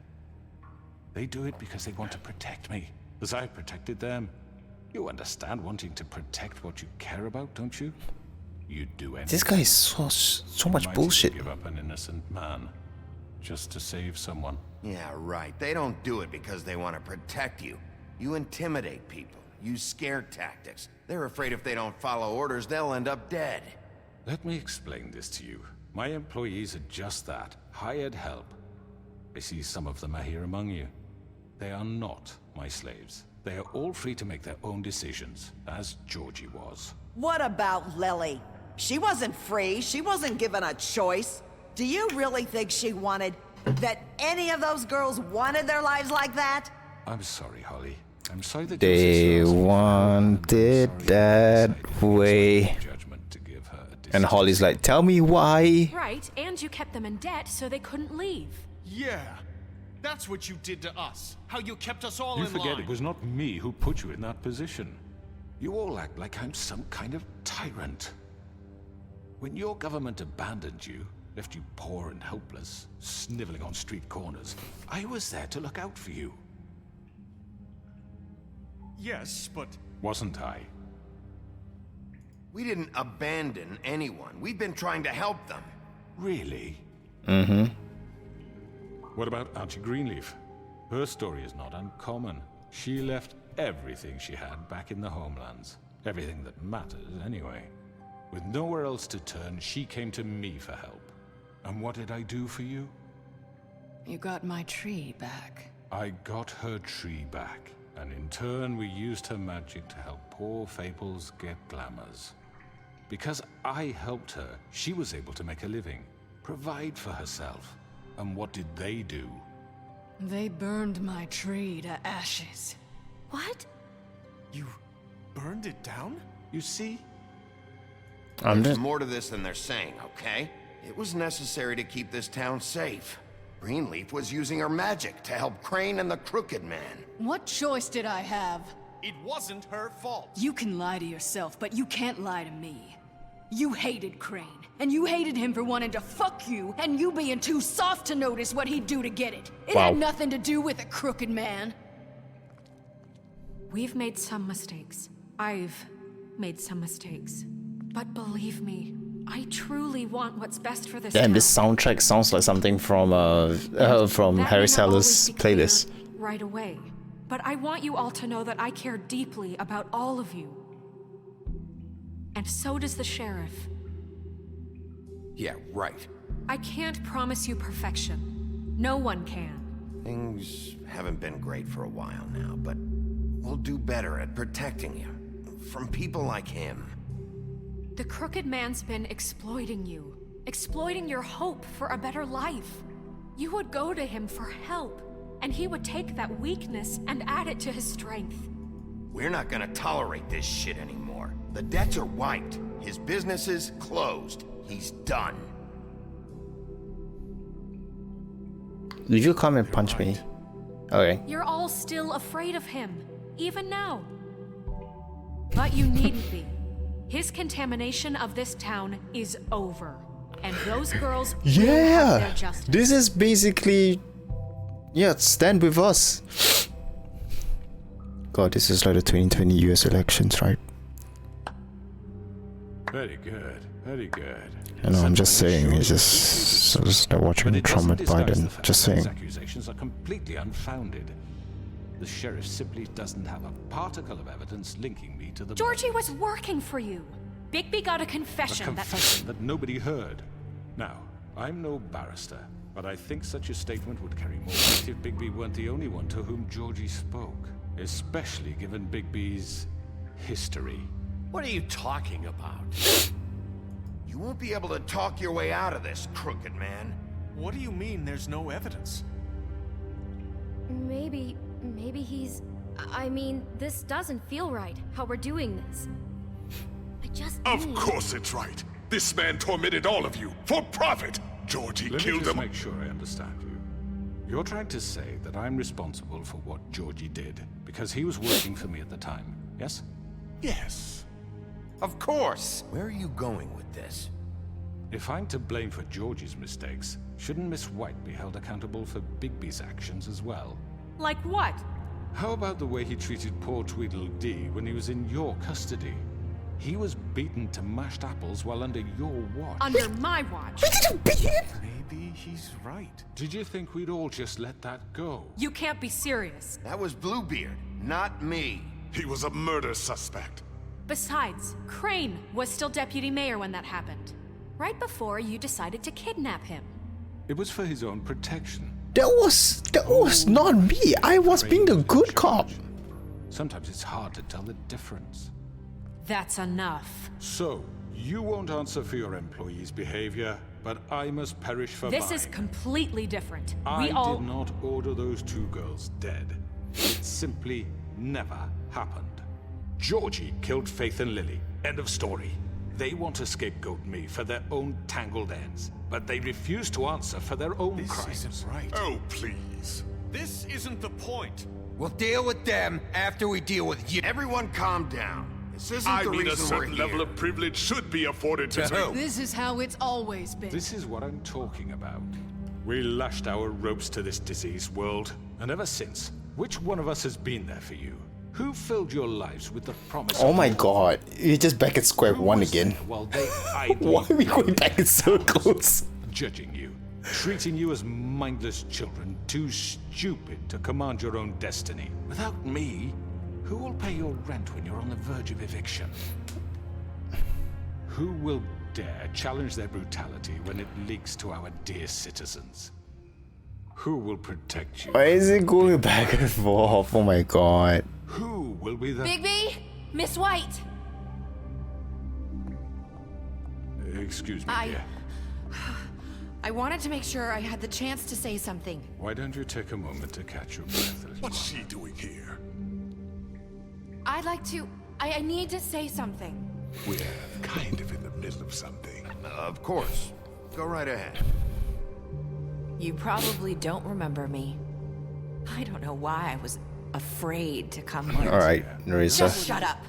They do it because they want to protect me, as I protected them. You understand wanting to protect what you care about, don't you? You'd do anything. This guy is so much Might bullshit. give up an innocent man, just to save someone. Yeah, right. They don't do it because they want to protect you. You intimidate people. Use scare tactics. They're afraid if they don't follow orders, they'll end up dead. Let me explain this to you. My employees are just that, hired help. I see some of them are here among you. They are not my slaves. They are all free to make their own decisions, as Georgie was. What about Lily? She wasn't free. She wasn't given a choice. Do you really think she wanted... that any of those girls wanted their lives like that? I'm sorry, Holly. I'm sorry that They your sister asked wanted me. that way. Judgment to give her a And Holly's like, tell me why. Right, and you kept them in debt so they couldn't leave. Yeah. That's what you did to us. How you kept us all You in forget line. it was not me who put you in that position. You all act like I'm some kind of tyrant. When your government abandoned you, left you poor and helpless, sniveling on street corners, I was there to look out for you. Yes, but... Wasn't I? We didn't abandon anyone. We've been trying to help them. Really? Mm-hmm. What about Auntie Greenleaf? Her story is not uncommon. She left everything she had back in the homelands. Everything that matters, anyway. With nowhere else to turn, she came to me for help. And what did I do for you? You got my tree back. I got her tree back, and in turn we used her magic to help poor Faples get glamours. Because I helped her, she was able to make a living, provide for herself. And what did they do? They burned my tree to ashes. What? You burned it down? You see? There's more to this than they're saying, okay? It was necessary to keep this town safe. Greenleaf was using her magic to help Crane and the Crooked Man. What choice did I have? It wasn't her fault. You can lie to yourself, but you can't lie to me. You hated Crane, and you hated him for wanting to fuck you, and you being too soft to notice what he'd do to get it. It Wow. had nothing to do with a crooked man. We've made some mistakes. I've made some mistakes. But believe me, I truly want what's best for this Damn, town. this soundtrack sounds like something from That Harry may not always Sellers' be clear playlist. right away. But I want you all to know that I care deeply about all of you. And so does the sheriff. Yeah, right. I can't promise you perfection. No one can. Things haven't been great for a while now, but we'll do better at protecting you. From people like him. The Crooked Man's been exploiting you. Exploiting your hope for a better life. You would go to him for help, and he would take that weakness and add it to his strength. We're not gonna tolerate this shit anymore. The debts are wiped. His business is closed. He's done. Did you come and punch me? Okay. You're all still afraid of him, even now. But you needn't be. His contamination of this town is over. And those girls will have their Yeah! justice. This is basically... Yeah, stand with us. God, this is like the 2020 US elections, right? Very good, very good. I know, I'm just saying, it's just like watching Trump and Biden, just saying. These accusations are completely unfounded. The sheriff simply doesn't have a particle of evidence linking me to the... Georgie was working for you. Bigby got a confession, A confession that nobody heard. Now, I'm no barrister, but I think such a statement would carry more weight if Bigby weren't the only one to whom Georgie spoke. Especially given Bigby's history. What are you talking about? You won't be able to talk your way out of this, crooked man. What do you mean there's no evidence? Maybe he's... I mean, this doesn't feel right, how we're doing this. I just Of need... course it's right. This man tormented all of you for profit. Georgie Let killed me just him. make sure I understand you. You're trying to say that I'm responsible for what Georgie did because he was working for me at the time, yes? Yes. Of course. Where are you going with this? If I'm to blame for Georgie's mistakes, shouldn't Miss White be held accountable for Bigby's actions as well? Like what? How about the way he treated poor Tweedledee when he was in your custody? He was beaten to mashed apples while under your watch. Under my watch. Maybe he's right. Did you think we'd all just let that go? You can't be serious. That was Bluebeard, not me. He was a murder suspect. Besides, Crane was still deputy mayor when that happened. Right before you decided to kidnap him. It was for his own protection. That was not me. I was being the good cop. Sometimes it's hard to tell the difference. That's enough. So, you won't answer for your employees' behavior, but I must perish for This mine. is completely different. I We all... did not order those two girls dead. It simply never happened. Georgie killed Faith and Lily. End of story. They want to scapegoat me for their own tangled ends, but they refuse to answer for their own crimes. This isn't right. Oh, please. This isn't the point. We'll deal with them after we deal with you. Everyone calm down. This isn't I the mean, a reason we're certain here. level of privilege should be afforded to me. This is how it's always been. This is what I'm talking about. We lashed our ropes to this diseased world, and ever since, which one of us has been there for you? Who filled your lives with the promise Oh of my more? god, you're just back at square one again. While they idly Why are we going back in circles? judging you, treating you as mindless children, too stupid to command your own destiny. Without me, who will pay your rent when you're on the verge of eviction? Who will dare challenge their brutality when it leaks to our dear citizens? Who will protect you? Why is it going back and forth? Oh my god. Who will be the... Bigby? Miss White! Excuse me, dear. I wanted to make sure I had the chance to say something. Why don't you take a moment to catch your breath a little What's she doing here? I'd like to... I need to say something. We're kind of in the middle of something. Of course. Go right ahead. You probably don't remember me. I don't know why I was afraid to come here. Alright, Just Narisa. shut up.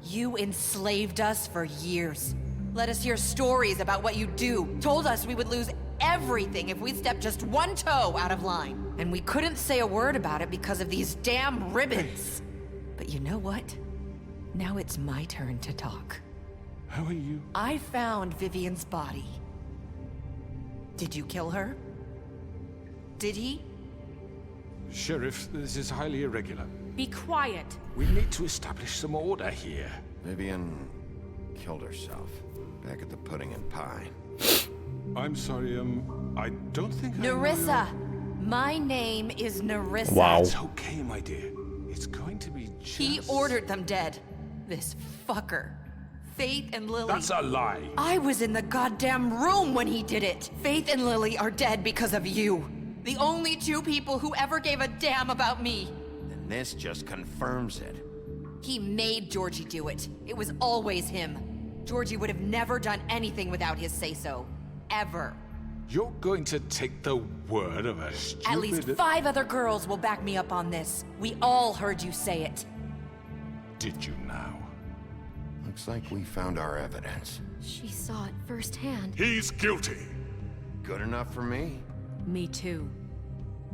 You enslaved us for years. Let us hear stories about what you do. Told us we would lose everything if we stepped just one toe out of line. And we couldn't say a word about it because of these damn ribbons. But you know what? Now it's my turn to talk. How are you? I found Vivian's body. Did you kill her? Did he? Sheriff, this is highly irregular. Be quiet. We need to establish some order here. Vivian killed herself. Back at the pudding and pie. I'm sorry, I don't think Narissa! My name is Narissa. Wow. It's okay, my dear. It's going to be just... He ordered them dead. This fucker. Faith and Lily. That's a lie. I was in the goddamn room when he did it. Faith and Lily are dead because of you. The only two people who ever gave a damn about me. And this just confirms it. He made Georgie do it. It was always him. Georgie would have never done anything without his say-so. Ever. You're going to take the word of a stupid... At least 5 other girls will back me up on this. We all heard you say it. Did you now? Looks like we found our evidence. She saw it firsthand. He's guilty. Good enough for me? Me too.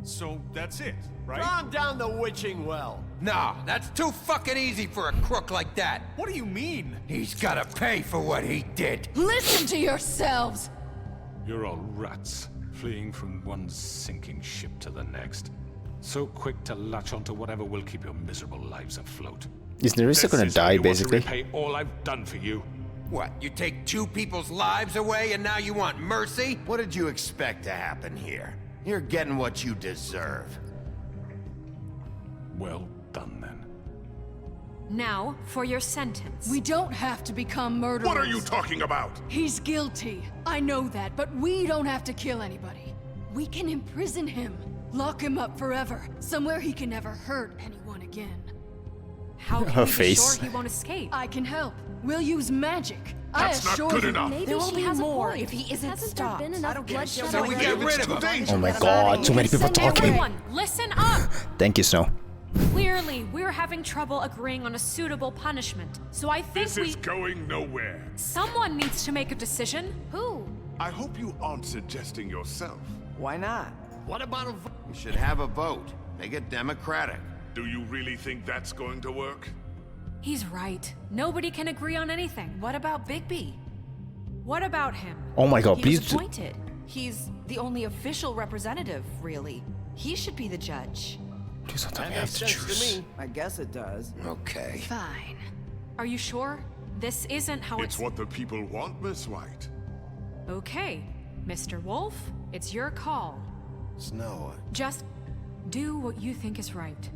So that's it, right? Calm down the witching well. Nah, that's too fucking easy for a crook like that. What do you mean? He's gotta pay for what he did. Listen to yourselves! You're all rats, fleeing from one sinking ship to the next. So quick to latch onto whatever will keep your miserable lives afloat. Is Nerissa gonna die, basically? You want to repay all I've done for you. What, you take 2 people's lives away and now you want mercy? What did you expect to happen here? You're getting what you deserve. Well done, then. Now, for your sentence. We don't have to become murderers. What are you talking about? He's guilty. I know that, but we don't have to kill anybody. We can imprison him. Lock him up forever. Somewhere he can never hurt anyone again. How can Her we be face. sure he won't escape? I can help. We'll use magic. That's I not assure good you. enough. Maybe There will she be has a more point. if he isn't Hasn't stopped. there been enough I don't care. bloodshed So we get rid of him. Oh my god, too many people Listen, talking. everyone, listen up! Thank you, Snow. Clearly, we're having trouble agreeing on a suitable punishment. So I think This is going nowhere. someone needs to make a decision. Who? I hope you aren't suggesting yourself. Why not? What about a vote? We should have a vote. Make it democratic. Do you really think that's going to work? He's right. Nobody can agree on anything. What about Bigby? What about him? Oh my god, He please. was appointed. He's the only official representative, really. He should be the judge. Do something we That have makes to sense choose. to me. I guess it does. Okay. Fine. Are you sure? This isn't how It's what the people want, Miss White. Okay, Mr. Wolf, it's your call. Snow. Just do what you think is right.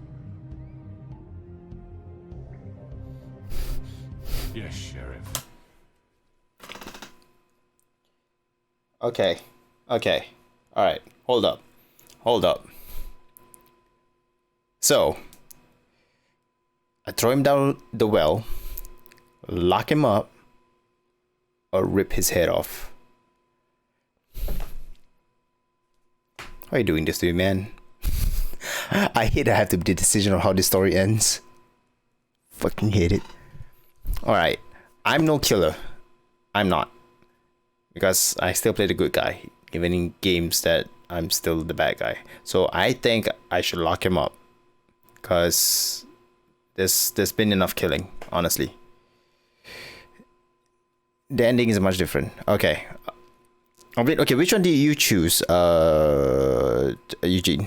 Yes, Sheriff. Okay. Okay. Alright. Hold up. Hold up. So, I throw him down the well, lock him up, or rip his head off. Why are you doing this to me, man? I hate I have to make the decision on how this story ends. Fucking hate it. Alright. I'm no killer. I'm not. Because I still play the good guy, even in games that I'm still the bad guy. So I think I should lock him up. Because there's been enough killing, honestly. The ending is much different. Okay. Okay, which one do you choose, Eugene?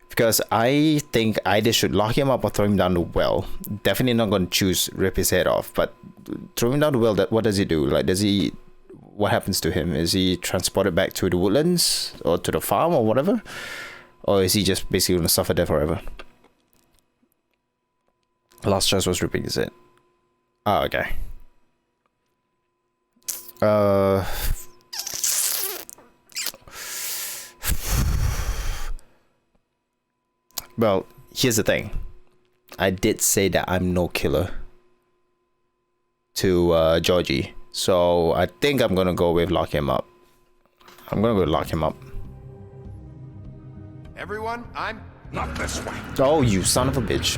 Because I think either should lock him up or throw him down the well. Definitely not going to choose rip his head off. But throw him down the well, what does he do? Like, what happens to him? Is he transported back to the woodlands or to the farm or whatever? Or is he just basically going to suffer there forever? Last choice was ripping his head. Oh, okay. Well, here's the thing. I did say that I'm no killer to Georgie. So I think I'm gonna go with lock him up. I'm gonna go lock him up. Everyone, I'm not this way. Oh, you son of a bitch.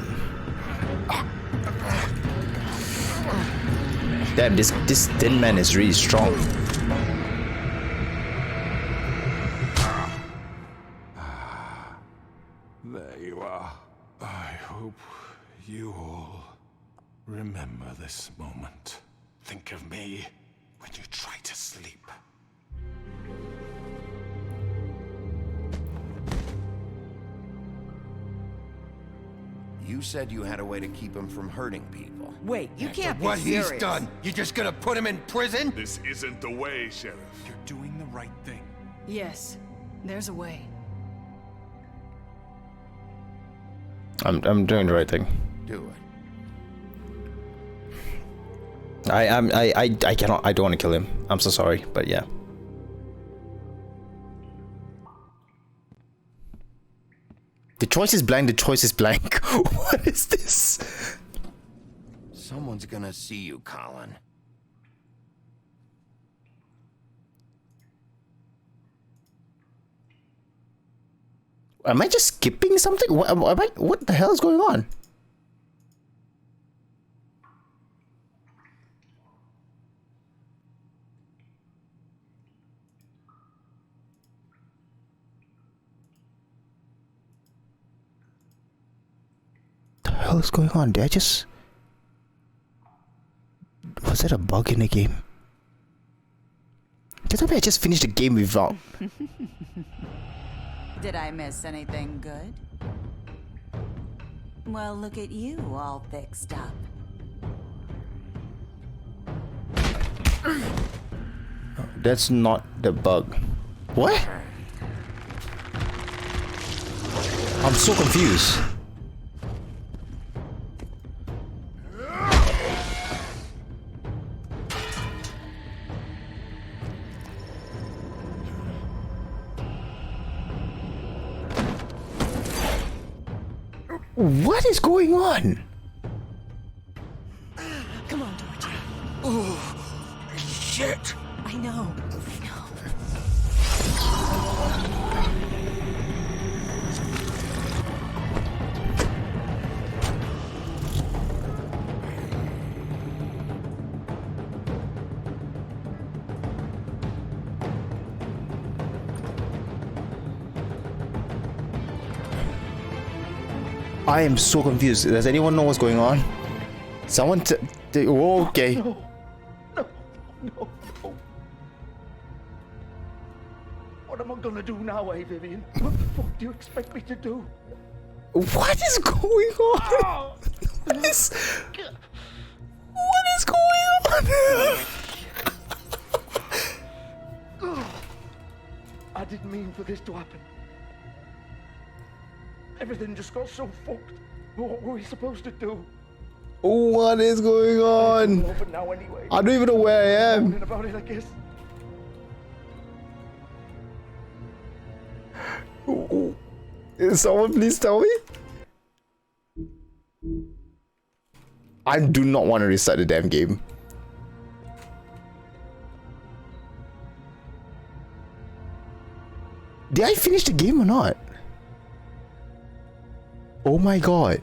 Damn, this thin man is really strong. There you are. I hope you all remember this moment. Think of me when you try to sleep. You said you had a way to keep him from hurting people. Wait, you After can't be what serious. he's done, you just gonna put him in prison? This isn't the way, Sheriff. You're doing the right thing. Yes, there's a way. I'm doing the right thing. Do it. I cannot. I don't want to kill him. I'm so sorry, but yeah. The choice is blank. The choice is blank. What is this? Someone's gonna see you, Colin. Am I just skipping something? What the hell is going on? The hell is going on? Did I just... Was that a bug in the game? Did I just finish the game without... Did I miss anything good? Well, look at you, all fixed up. That's not the bug. What? I'm so confused. What is going on? Come on, Georgie. Oh, shit. I know. I am so confused. Does anyone know what's going on? Someone okay. No. What am I gonna do now, Vivian? What the fuck do you expect me to do? What is going on? What is going on? I didn't mean for this to happen. Everything just got so fucked. What were we supposed to do? What is going on? Now anyway. I don't even know where I am. About it, I guess. Someone please tell me? I do not want to restart the damn game. Did I finish the game or not? Oh my god.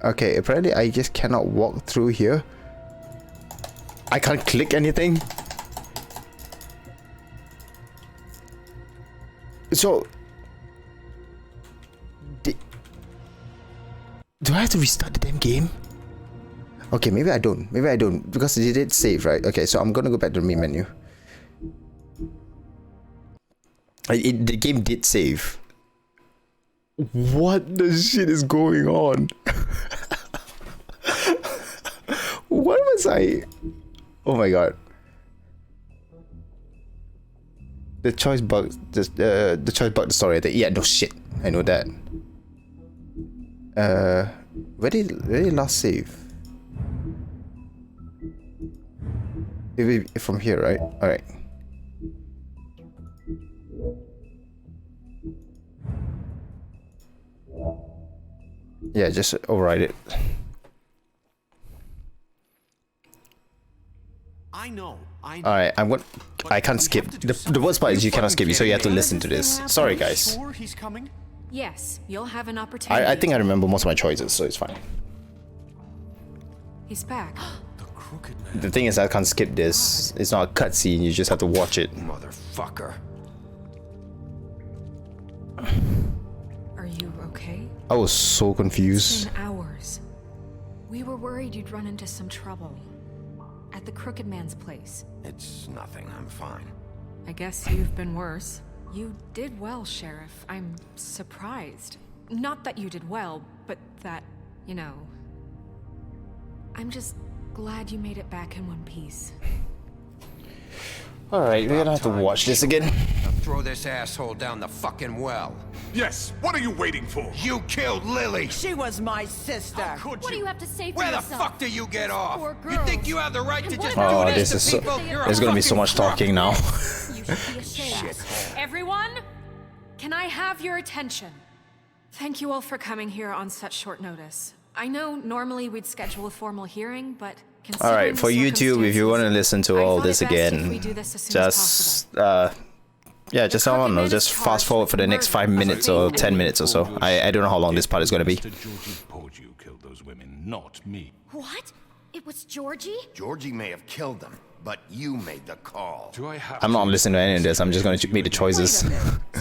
Okay, apparently I just cannot walk through here. I can't click anything. So... Do I have to restart the damn game? Okay, maybe I don't. Maybe I don't. Because it did save, right? Okay, so I'm gonna go back to the main menu. The game did save. What the shit is going on? What was I? Oh my god. The choice bug. The choice bug. Sorry. Yeah. No shit. I know that. Where did last save? Maybe from here, right? All right. Yeah, just override it. I know. Alright, I can't skip. The worst part is you cannot skip, so you have to listen to this. Sorry, guys. Sure he's coming? Yes, you'll have an opportunity. I think I remember most of my choices, so it's fine. He's back. The thing is, I can't skip this. It's not a cutscene, you just have to watch it. Motherfucker. Are you okay? I was so confused. It's been hours. We were worried you'd run into some trouble. At the Crooked Man's place. It's nothing, I'm fine. I guess you've been worse. You did well, Sheriff. I'm surprised. Not that you did well, but that, you know... I'm just glad you made it back in one piece. Alright, we're gonna have to watch this again. Now throw this asshole down the fucking well. Yes, what are you waiting for? You killed Lily! She was my sister! What do you have to say for Where yourself? the fuck do you get off? Poor You think you have the right to just Oh, do this this is to so... people? There's gonna be so much talking now. Everyone, can I have your attention? Thank you all for coming here on such short notice. I know normally we'd schedule a formal hearing, but all right, for YouTube, if you want to listen to all this again, just yeah, just I don't know, just fast forward for the next 5 minutes or 10 minutes or so. I don't know how long this part is going to be. Georgie killed those women, not me. What? It was Georgie? Georgie may have killed them, but you made the call. I'm not listening to any of this. I'm just going to make the choices.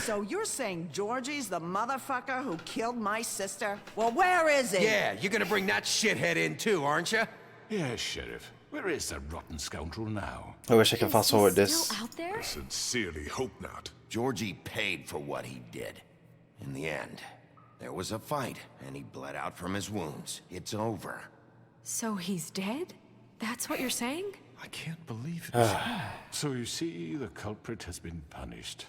So you're saying Georgie's the motherfucker who killed my sister? Well, where is he? Yeah, you're gonna bring that shithead in too, aren't you? Yes, Sheriff. Where is that rotten scoundrel now? I wish I could fast forward this. Still out there? I sincerely hope not. Georgie paid for what he did. In the end, there was a fight, and he bled out from his wounds. It's over. So he's dead? That's what you're saying? I can't believe it. So you see, the culprit has been punished.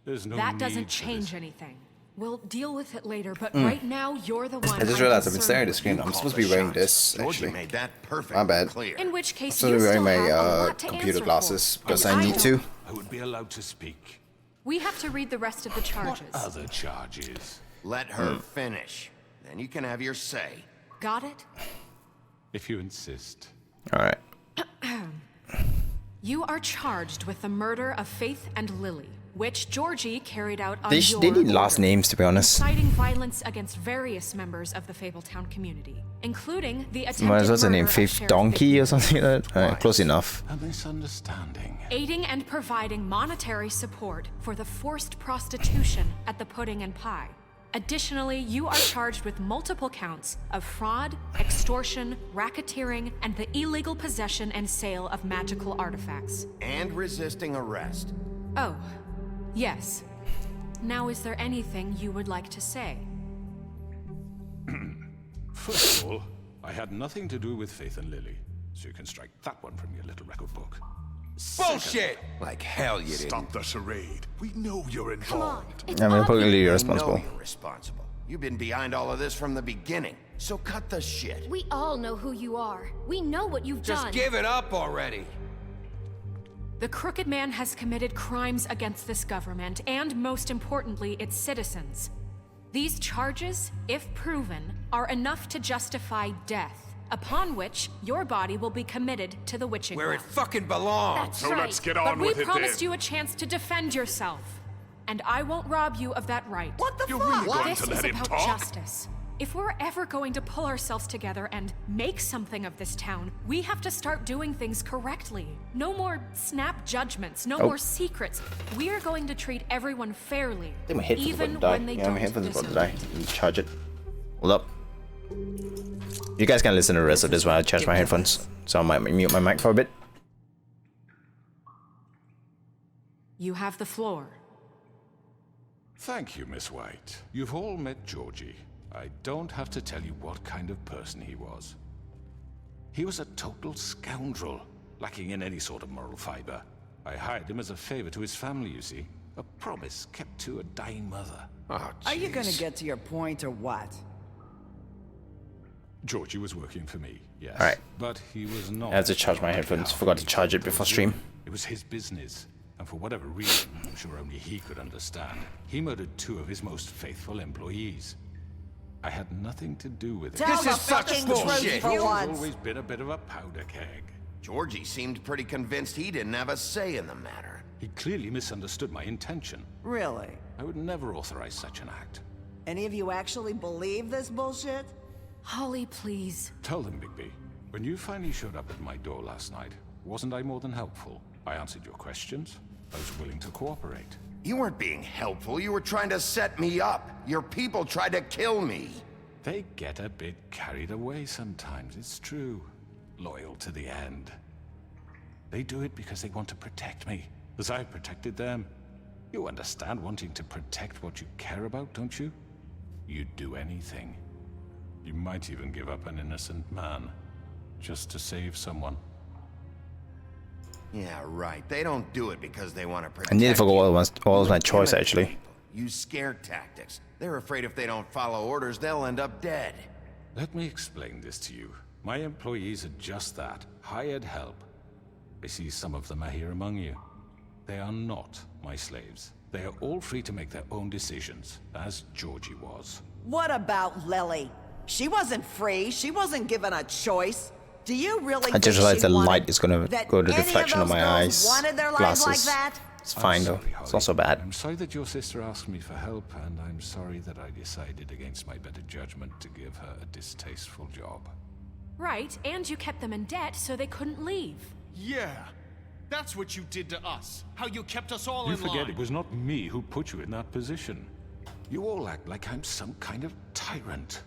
There's no That need doesn't for change this. anything. We'll deal with it later, but right now you're the one. I just realized I've been staring at the screen. I'm supposed to be wearing this, actually. Made that perfect. My bad. Clear. In which I'm case supposed you to be wearing still have a my lot to computer answer glasses for. because And I need to. I would be allowed to speak. We have to read the rest of the charges. What other charges? Let her finish. Then you can have your say. Got it? If you insist. All right. You are charged with the murder of Faith and Lily, which Georgie carried out on They your need order, last names, to be honest. inciting violence against various members of the Fabletown community, including the attempted What's her name? murder of Faith Sheriff Donkey Bigby. or something like that? Alright, close enough. A misunderstanding. Aiding and providing monetary support for the forced prostitution at the Pudding and Pie. Additionally, you are charged with multiple counts of fraud, extortion, racketeering, and the illegal possession and sale of magical artifacts. And resisting arrest. Oh, yes. Now, is there anything you would like to say? First of all, I had nothing to do with Faith and Lily, so you can strike that one from your little record book. Bullshit! Like hell you didn't. Stop the charade. We know you're Come on. involved. It's I mean, obvious. probably you're I responsible. know you're responsible. You've been behind all of this from the beginning. So cut the shit. We all know who you are. We know what you've Just done. give it up already. The Crooked Man has committed crimes against this government and, most importantly, its citizens. These charges, if proven, are enough to justify death, upon which your body will be committed to the witching Where it well. fucking belongs. That's So right. let's get But on we with it promised then. you a chance to defend yourself, and I won't rob you of that right. What the You're fuck? really going This to is let him about talk? justice. If we're ever going to pull ourselves together and make something of this town, we have to start doing things correctly. No more snap judgments, no more secrets. We are going to treat everyone fairly, I think my headphones even about to die. when they Yeah, don't my headphones about to deserve die. it. Let me charge it. Hold up. You guys can listen to the rest of this while I charge my headphones. So I might mute my mic for a bit. You have the floor. Thank you, Miss White. You've all met Georgie. I don't have to tell you what kind of person he was. He was a total scoundrel, lacking in any sort of moral fiber. I hired him as a favor to his family, you see. A promise kept to a dying mother. Oh, Are you gonna get to your point or what? Georgie was working for me, yes. Alright. But he was not. I have to charge my headphones. Forgot to charge it before stream. It was his business, and for whatever reason, I'm sure only he could understand, he murdered 2 of his most faithful employees. I had nothing to do with it. Tell This the is such fucking bullshit. truth for He's once. always been a bit of a powder keg. Georgie seemed pretty convinced he didn't have a say in the matter. He clearly misunderstood my intention. Really? I would never authorize such an act. Any of you actually believe this bullshit? Holly, please. Tell them, Bigby, when you finally showed up at my door last night, wasn't I more than helpful? I answered your questions. I was willing to cooperate. You weren't being helpful. You were trying to set me up. Your people tried to kill me. They get a bit carried away sometimes, it's true. Loyal to the end. They do it because they want to protect me, as I've protected them. You understand wanting to protect what you care about, don't you? You'd do anything. You might even give up an innocent man, just to save someone. Yeah, right. They don't do it because they want to protect I nearly forgot you. what was my choice, Intimidate actually. people. Use scare tactics. They're afraid if they don't follow orders, they'll end up dead. Let me explain this to you. My employees are just that, hired help. I see some of them are here among you. They are not my slaves. They are all free to make their own decisions, as Georgie was. What about Lily? She wasn't free. She wasn't given a choice. Do you really I just realized the light is gonna that go to the any of reflection of those my girls eyes. wanted their lives like Glasses. that? It's fine though. Sorry, It's not so bad. I'm sorry that your sister asked me for help, and I'm sorry that I decided against my better judgment to give her a distasteful job. Right, and you kept them in debt so they couldn't leave. Yeah. That's what you did to us. How you kept us all You in line. forget it was not me who put you in that position. You all act like I'm some kind of tyrant.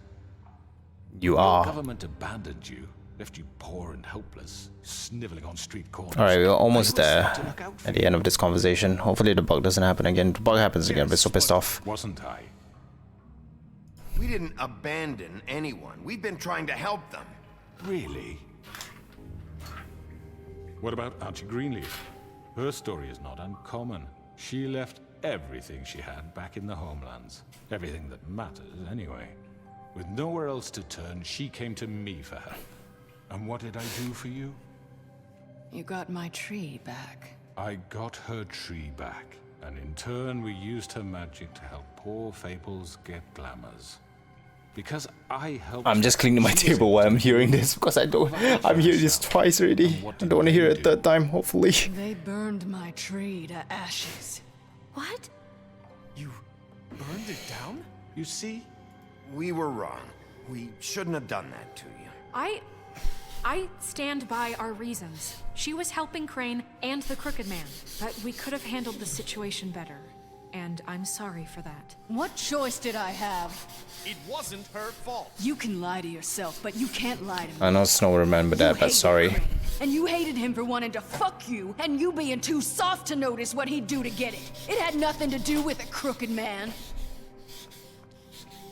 You Your are. government abandoned you, left you poor and helpless, sniveling on street corners. Alright, we're almost I was there to look out for at the end of this conversation. Hopefully the bug doesn't happen again. The bug happens again, but so pissed off. Wasn't I? We didn't abandon anyone. We've been trying to help them. Really? What about Auntie Greenleaf? Her story is not uncommon. She left everything she had back in the homelands. Everything that matters, anyway. With nowhere else to turn, she came to me for help. And what did I do for you? You got my tree back. I got her tree back, and in turn we used her magic to help poor Fables get glamours. Because I helped. I'm just cleaning my table while I'm hearing this because I'm hearing this twice already. I don't want to hear it a third time, hopefully. They burned my tree to ashes. What? You burned it down? You see? We were wrong. We shouldn't have done that to you. I stand by our reasons. She was helping Crane and the Crooked Man, but we could have handled the situation better. And I'm sorry for that. What choice did I have? It wasn't her fault. You can lie to yourself, but you can't lie to me. I know Snow remembered that, but sorry. Crane, and you hated him for wanting to fuck you, and you being too soft to notice what he'd do to get it. It had nothing to do with a Crooked Man.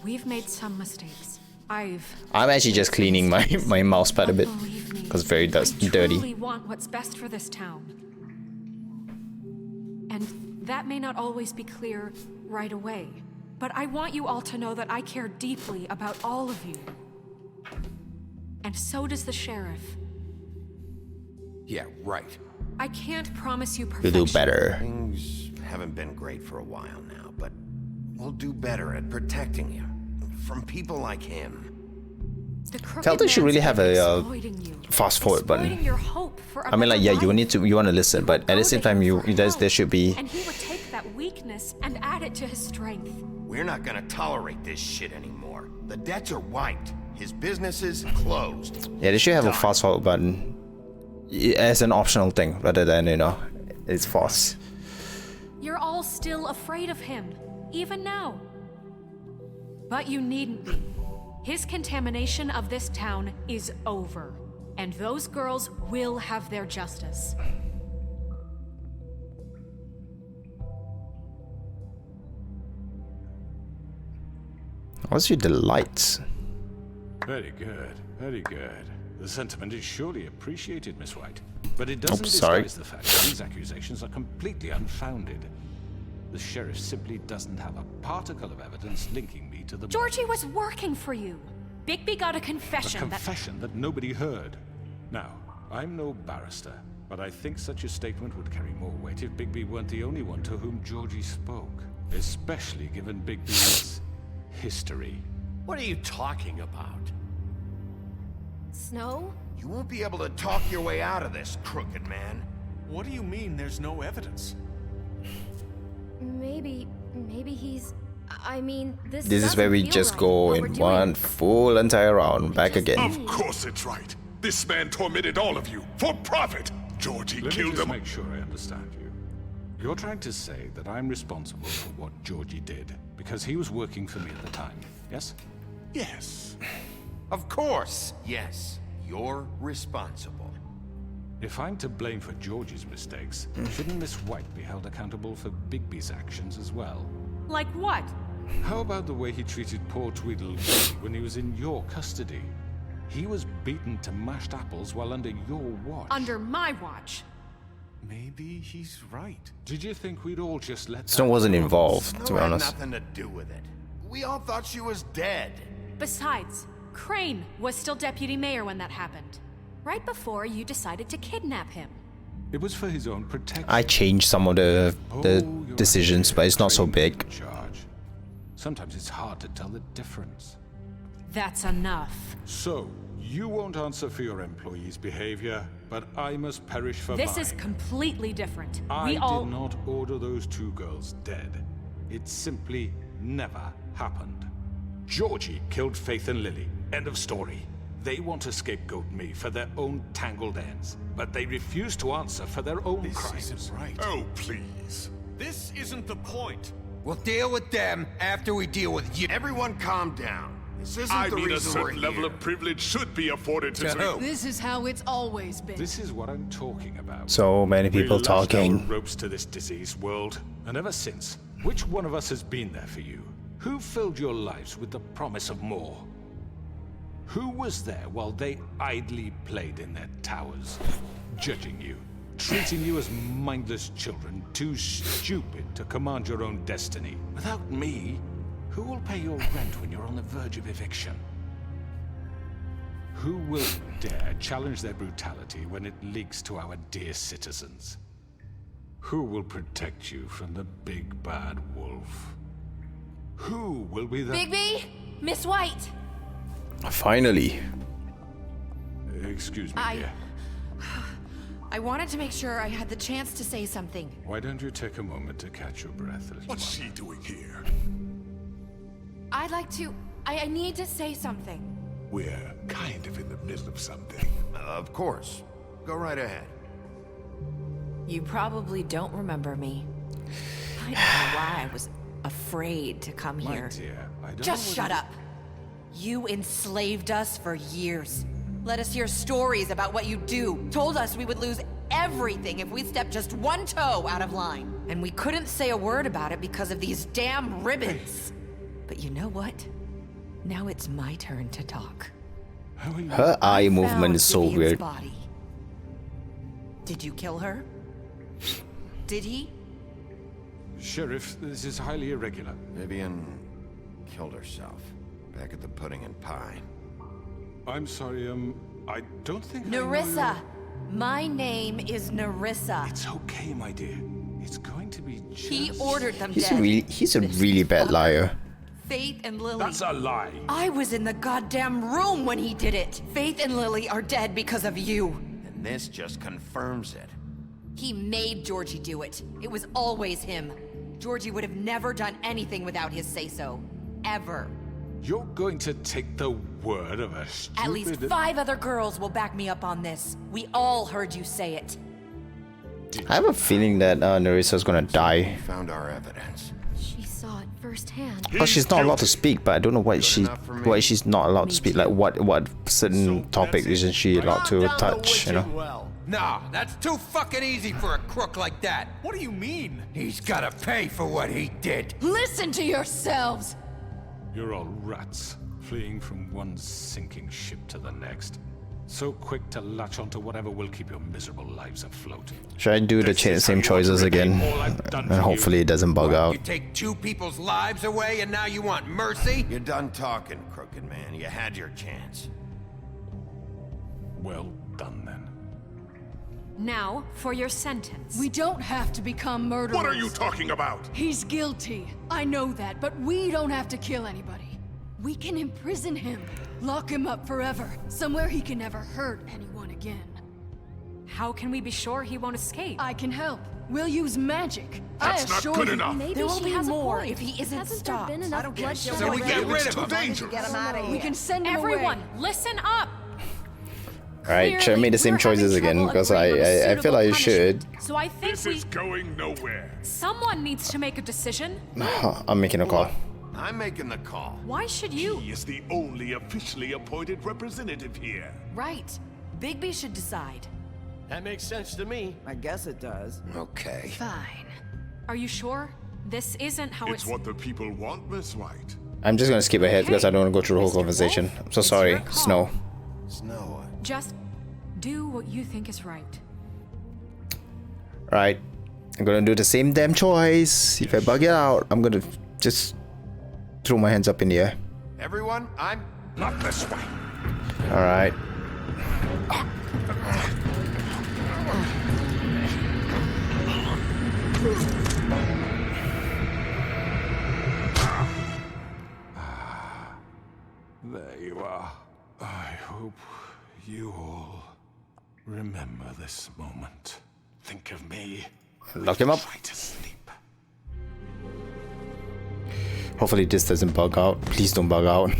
We've made some mistakes. I'm actually just cleaning my mouse pad a bit because it's very I dirty. truly want what's best for this town. And that may not always be clear right away, but I want you all to know that I care deeply about all of you. And so does the sheriff. Yeah, right. I can't promise you You'll perfection. do better. Things haven't been great for a while now, but we'll do better at protecting you from people like him. Tell they should really have a exploiting you. fast forward Exploiting button. your hope for a I mean, like, better yeah, you life. want to listen, but at the same time, there should be. And he would take that weakness and add it to his strength. We're not gonna tolerate this shit anymore. The debts are wiped. His business is closed. Yeah, they should have a fast forward button as an optional thing rather than it's fast. You're all still afraid of him, even now. But you needn't be. His contamination of this town is over, and those girls will have their justice. What's your delights? Very good, very good. The sentiment is surely appreciated, Miss White. But it doesn't sorry. disguise the fact that these accusations are completely unfounded. The sheriff simply doesn't have a particle of evidence linking me to the... Georgie was working for you. Bigby got a confession A confession that nobody heard. Now, I'm no barrister, but I think such a statement would carry more weight if Bigby weren't the only one to whom Georgie spoke. Especially given Bigby's history. What are you talking about? Snow? You won't be able to talk your way out of this, Crooked Man. What do you mean there's no evidence? Maybe he's... I mean, This is where doesn't we feel just right, go what in we're doing. one full entire round, back again. Of course it's right. This man tormented all of you for profit. Georgie Let me killed just them. make sure I understand you. You're trying to say that I'm responsible for what Georgie did because he was working for me at the time, yes? Yes. Of course, yes. You're responsible. If I'm to blame for Georgie's mistakes, shouldn't Miss White be held accountable for Bigby's actions as well? Like what? How about the way he treated poor Tweedledee when he was in your custody? He was beaten to mashed apples while under your watch. Under my watch. Maybe he's right. Did you think we'd all just let Snow wasn't involved, to Snow be had honest. nothing to do with it. We all thought she was dead. Besides, Crane was still deputy mayor when that happened. Right before you decided to kidnap him. It was for his own protection. I changed some of the Oh, you're decisions, but it's not so Crane big. in charge. Sometimes it's hard to tell the difference. That's enough. So, you won't answer for your employees' behavior, but I must perish for This mine. is completely different. I did not order those 2 girls dead. It simply never happened. Georgie killed Faith and Lily. End of story. They want to scapegoat me for their own tangled ends, but they refuse to answer for their own crimes. Isn't right. Oh, please. This isn't the point. We'll deal with them after we deal with you. Everyone calm down. This isn't I the mean, a reason we're certain level here. of privilege should be afforded to This is how it's always been. This is what I'm talking about. So many people We lashed talking. our ropes to this diseased world, and ever since, which one of us has been there for you? Who filled your lives with the promise of more? Who was there while they idly played in their towers, judging you, treating you as mindless children, too stupid to command your own destiny? Without me, who will pay your rent when you're on the verge of eviction? Who will dare challenge their brutality when it leaks to our dear citizens? Who will protect you from the big bad wolf? Who will be the— Bigby? Miss White! Finally. Excuse me, dear. I wanted to make sure I had the chance to say something. Why don't you take a moment to catch your breath a little What's while? she doing here? I'd like to... I need to say something. We're kind of in the middle of something. Of course. Go right ahead. You probably don't remember me. I don't know why I was afraid to come My here. dear, I don't Just know shut what up. You enslaved us for years. Let us hear stories about what you do. Told us we would lose everything if we stepped just one toe out of line. And we couldn't say a word about it because of these damn ribbons. But you know what? Now it's my turn to talk. Her eye movement is so Vivian's weird. body. Did you kill her? Did he? Sheriff, this is highly irregular. Vivian killed herself back at the Pudding and Pie. I'm sorry, I don't think I know Nerissa. My name is Nerissa. It's okay, my dear. It's going to be just... He ordered them He's dead. a really bad liar. Faith and Lily. That's a lie. I was in the goddamn room when he did it. Faith and Lily are dead because of you. And this just confirms it. He made Georgie do it. It was always him. Georgie would have never done anything without his say-so. Ever. You're going to take the word of a stupid... At least 5 other girls will back me up on this. We all heard you say it. I have a feeling that Nerissa's gonna die. Found our evidence. She saw it firsthand. Well, she's not allowed to speak, but I don't know why she's not allowed to speak. Like what certain topic isn't she allowed to touch? You know. Nah, that's too fucking easy for a crook like that. What do you mean? He's gotta pay for what he did. Listen to yourselves! You're all rats, fleeing from one sinking ship to the next. So quick to latch onto whatever will keep your miserable lives afloat. Should I do the same choices again? And hopefully it doesn't bug out. You take 2 people's lives away and now you want mercy? You're done talking, crooked man. You had your chance. Well done, then. Now, for your sentence. We don't have to become murderers. What are you talking about? He's guilty. I know that, but we don't have to kill anybody. We can imprison him. Lock him up forever. Somewhere he can never hurt anyone again. How can we be sure he won't escape? I can help. We'll use magic. That's not good enough. Maybe There will she be has more a point. if he isn't Hasn't stopped. there been enough I don't get bloodshed it. So we get already? rid It's of too him. dangerous. Get him out of here. We can send him Everyone, away. listen up! Alright, should I make the same Clearly, we're choices having again? trouble Because agreeing on a I feel like I suitable should. punishment. So I think This is going nowhere. someone needs to make a decision. I'm making a call. I'm making the call. Why should you? He is the only officially appointed representative here. Right. Bigby should decide. That makes sense to me. I guess it does. Okay. Fine. Are you sure? This isn't how It's what the people want, Miss White. I'm just gonna skip ahead because I don't want to go through the whole Mr. conversation. Wolf, I'm so it's sorry, your call. Snow. Snow. Just do what you think is right. Right, I'm gonna do the same damn choice. If I bug it out, I'm gonna just throw my hands up in the air. Everyone, I'm Not this way. All right. You all remember this moment. Think of me. Lock him up. Try to sleep. Hopefully this doesn't bug out. Please don't bug out.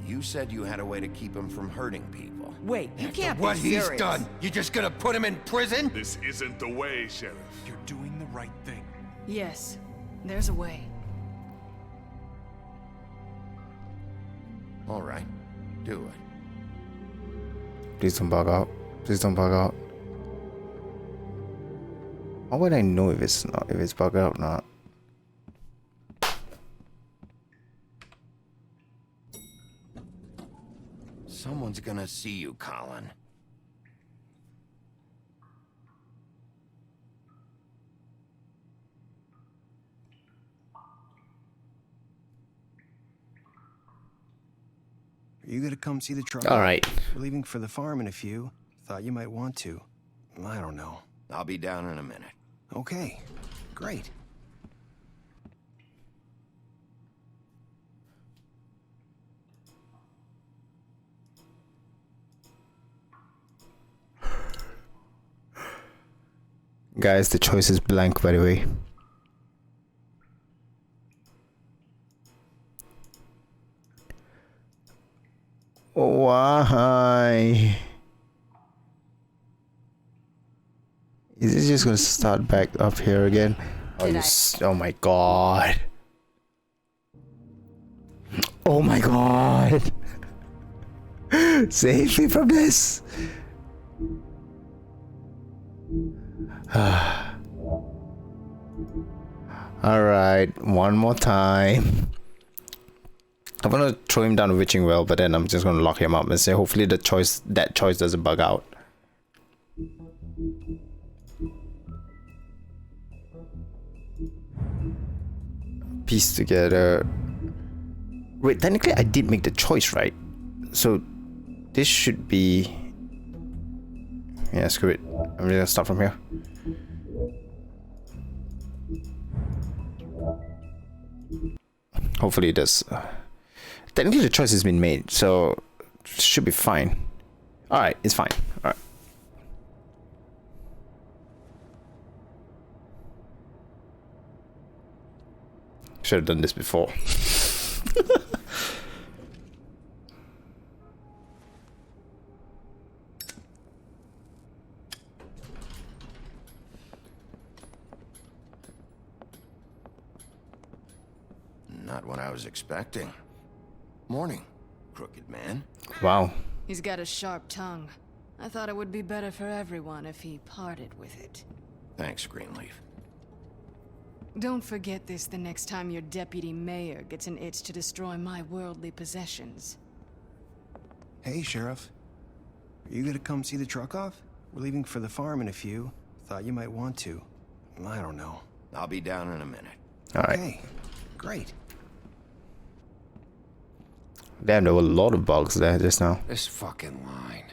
You said you had a way to keep him from hurting people. Wait, you can't What be he's serious. done, you just gonna put him in prison? This isn't the way, Sheriff. You're doing the right thing. Yes, there's a way. All right, do it. Please don't bug out. Please don't bug out. How would I know if it's bugged out or not? Someone's gonna see you, Colin. Are you gonna come see the truck? All right. We're leaving for the farm in a few. Thought you might want to. I don't know. I'll be down in a minute. Okay, great. Guys, the choice is blank, by the way. Why? Is it just gonna start back up here again? Oh, oh my god. Oh my god. Save me from this. Alright, one more time. I'm gonna throw him down a witching well, but then I'm just gonna lock him up and say hopefully that choice doesn't bug out. Piece together. Wait, technically I did make the choice, right? So this should be... Yeah, screw it. I'm just gonna start from here. Hopefully it does. Technically the choice has been made, so it should be fine. Alright, it's fine. Alright. Should have done this before. Not what I was expecting. Morning, crooked man. Wow. He's got a sharp tongue. I thought it would be better for everyone if he parted with it. Thanks, Greenleaf. Don't forget this the next time your deputy mayor gets an itch to destroy my worldly possessions. Hey, Sheriff. Are you gonna come see the truck off? We're leaving for the farm in a few. Thought you might want to. I don't know. I'll be down in a minute. Alright. Okay, great. Damn, there were a lot of bugs there just now. This fucking line.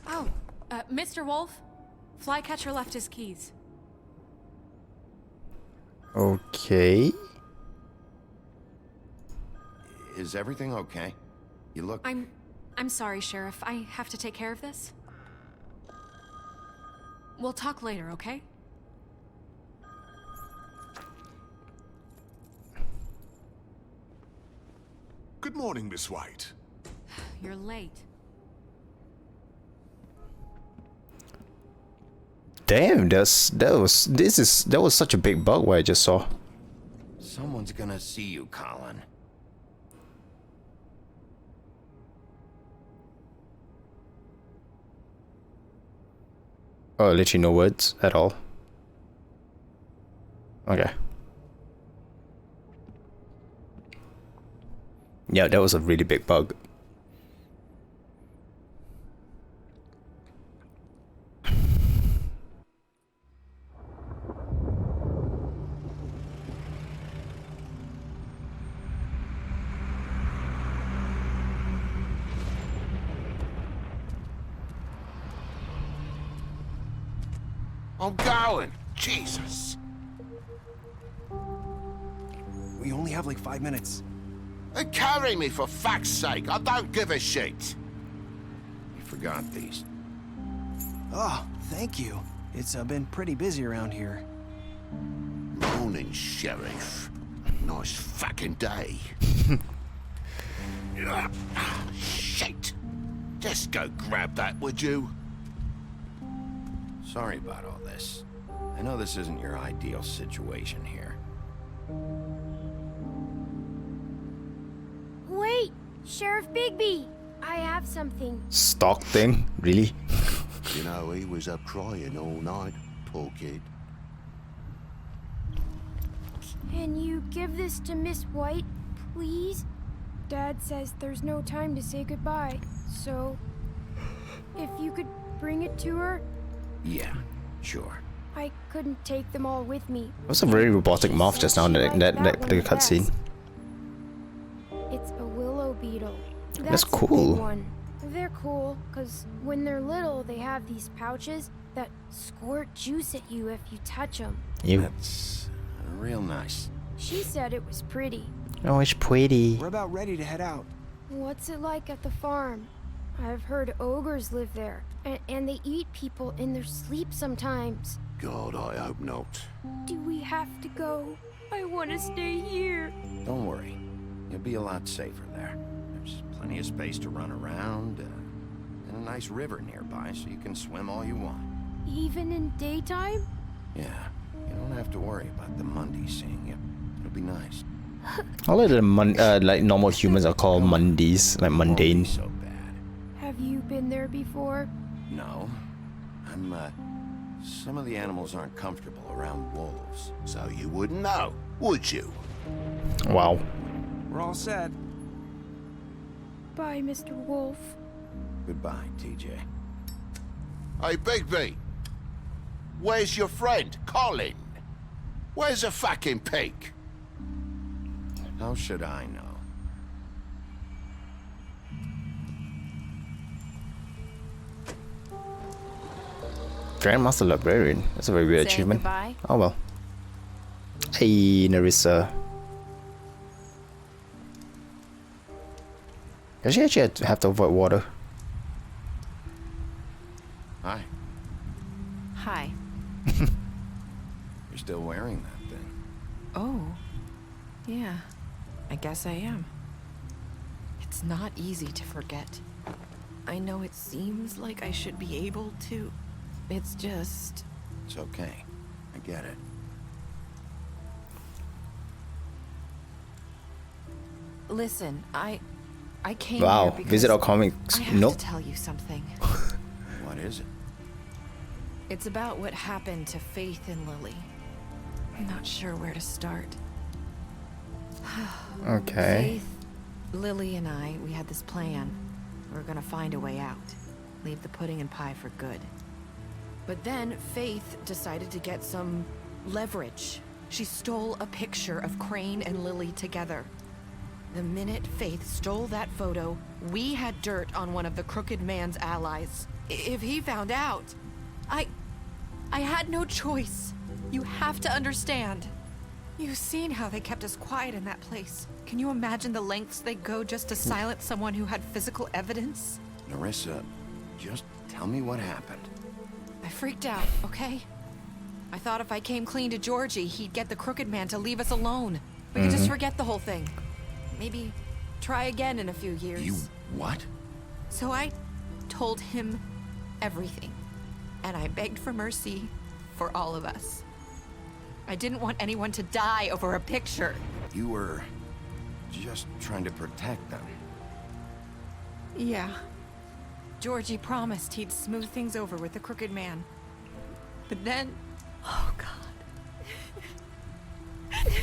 Oh, Mr. Wolf, Flycatcher left his keys. Okay. Is everything okay? You look... I'm sorry, Sheriff. I have to take care of this. We'll talk later, okay? Good morning, Miss White. You're late. Damn, that was such a big bug what I just saw. Someone's gonna see you, Colin. Oh, literally no words at all. Okay. Yeah, that was a really big bug. I'm going. Jesus. We only have like 5 minutes. Carry me for fuck's sake. I don't give a shit. You forgot these. Oh, thank you. It's been pretty busy around here. Morning, Sheriff. Nice fucking day. Shit. Just go grab that, would you? Sorry about all this. I know this isn't your ideal situation here. Wait! Sheriff Bigby! I have something. Stock thing? Really? You know, he was up crying all night, poor kid. Can you give this to Miss White, please? Dad says there's no time to say goodbye, so if you could bring it to her. Yeah, sure. I couldn't take them all with me. That was a very robotic mouth just now in that particular cutscene. It's a willow beetle. That's a big cool. one. They're cool because when they're little, they have these pouches that squirt juice at you if you touch them. Ew. That's real nice. She said it was pretty. Oh, it's pretty. We're about ready to head out. What's it like at the farm? I've heard ogres live there, and they eat people in their sleep sometimes. God, I hope not. Do we have to go? I want to stay here. Don't worry. You'll be a lot safer there. There's plenty of space to run around, and a nice river nearby so you can swim all you want. Even in daytime? Yeah, you don't have to worry about the Mundies seeing you. It'll be nice. All of the like normal humans are called Mundies, like mundane. So bad. Have you been there before? No. Some of the animals aren't comfortable around wolves, so you wouldn't know, would you? Wow. We're all set. Bye, Mr. Wolf. Goodbye, TJ. Hey, Bigby. Where's your friend, Colin? Where's the fucking pig? How should I know? Grandmaster Librarian. That's a very weird Saying achievement. goodbye? Oh well. Hey, Narissa. Does she actually have to avoid water? Hi. Hi. You're still wearing that thing. Oh. Yeah. I guess I am. It's not easy to forget. I know it seems like I should be able to. It's just... It's okay. I get it. Listen, I came Wow, here because visit our comics. I have Nope. to tell you something. What is it? It's about what happened to Faith and Lily. I'm not sure where to start. Okay. Faith, Lily and I, we had this plan. We were gonna find a way out. Leave the pudding and pie for good. But then Faith decided to get some leverage. She stole a picture of Crane and Lily together. The minute Faith stole that photo, we had dirt on one of the Crooked Man's allies. If he found out, I had no choice. You have to understand. You've seen how they kept us quiet in that place. Can you imagine the lengths they go just to silence someone who had physical evidence? Narissa, just tell me what happened. I freaked out, okay? I thought if I came clean to Georgie, he'd get the Crooked Man to leave us alone. We could just forget the whole thing. Maybe try again in a few years. You what? So I told him everything. And I begged for mercy for all of us. I didn't want anyone to die over a picture. You were just trying to protect them. Yeah. Georgie promised he'd smooth things over with the Crooked Man. But then... Oh, God.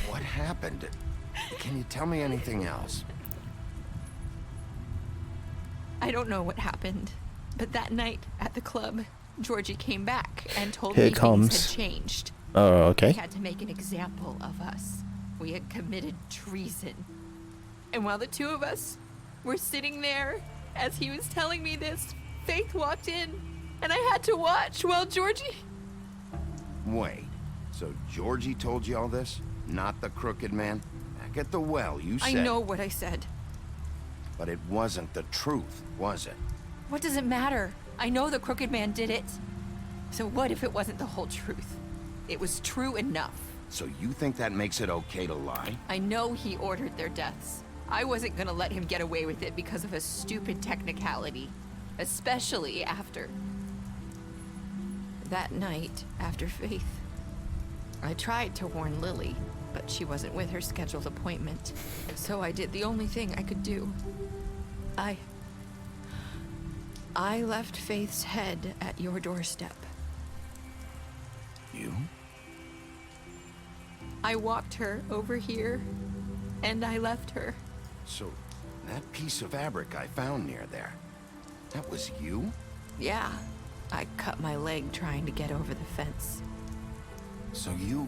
What happened? Can you tell me anything else? I don't know what happened. But that night at the club, Georgie came back and told Here me it comes. things had changed. Oh, okay. He had to make an example of us. We had committed treason. And while the two of us were sitting there, as he was telling me this, Faith walked in, and I had to watch while Georgie... Wait, so Georgie told you all this? Not the Crooked Man? Back at the well, you said... I know what I said. But it wasn't the truth, was it? What does it matter? I know the Crooked Man did it. So what if it wasn't the whole truth? It was true enough. So you think that makes it okay to lie? I know he ordered their deaths. I wasn't gonna let him get away with it because of a stupid technicality. Especially after... that night, after Faith. I tried to warn Lily, but she wasn't with her scheduled appointment. So I did the only thing I could do. I left Faith's head at your doorstep. You? I walked her over here, and I left her. So, that piece of fabric I found near there, that was you? Yeah, I cut my leg trying to get over the fence. So you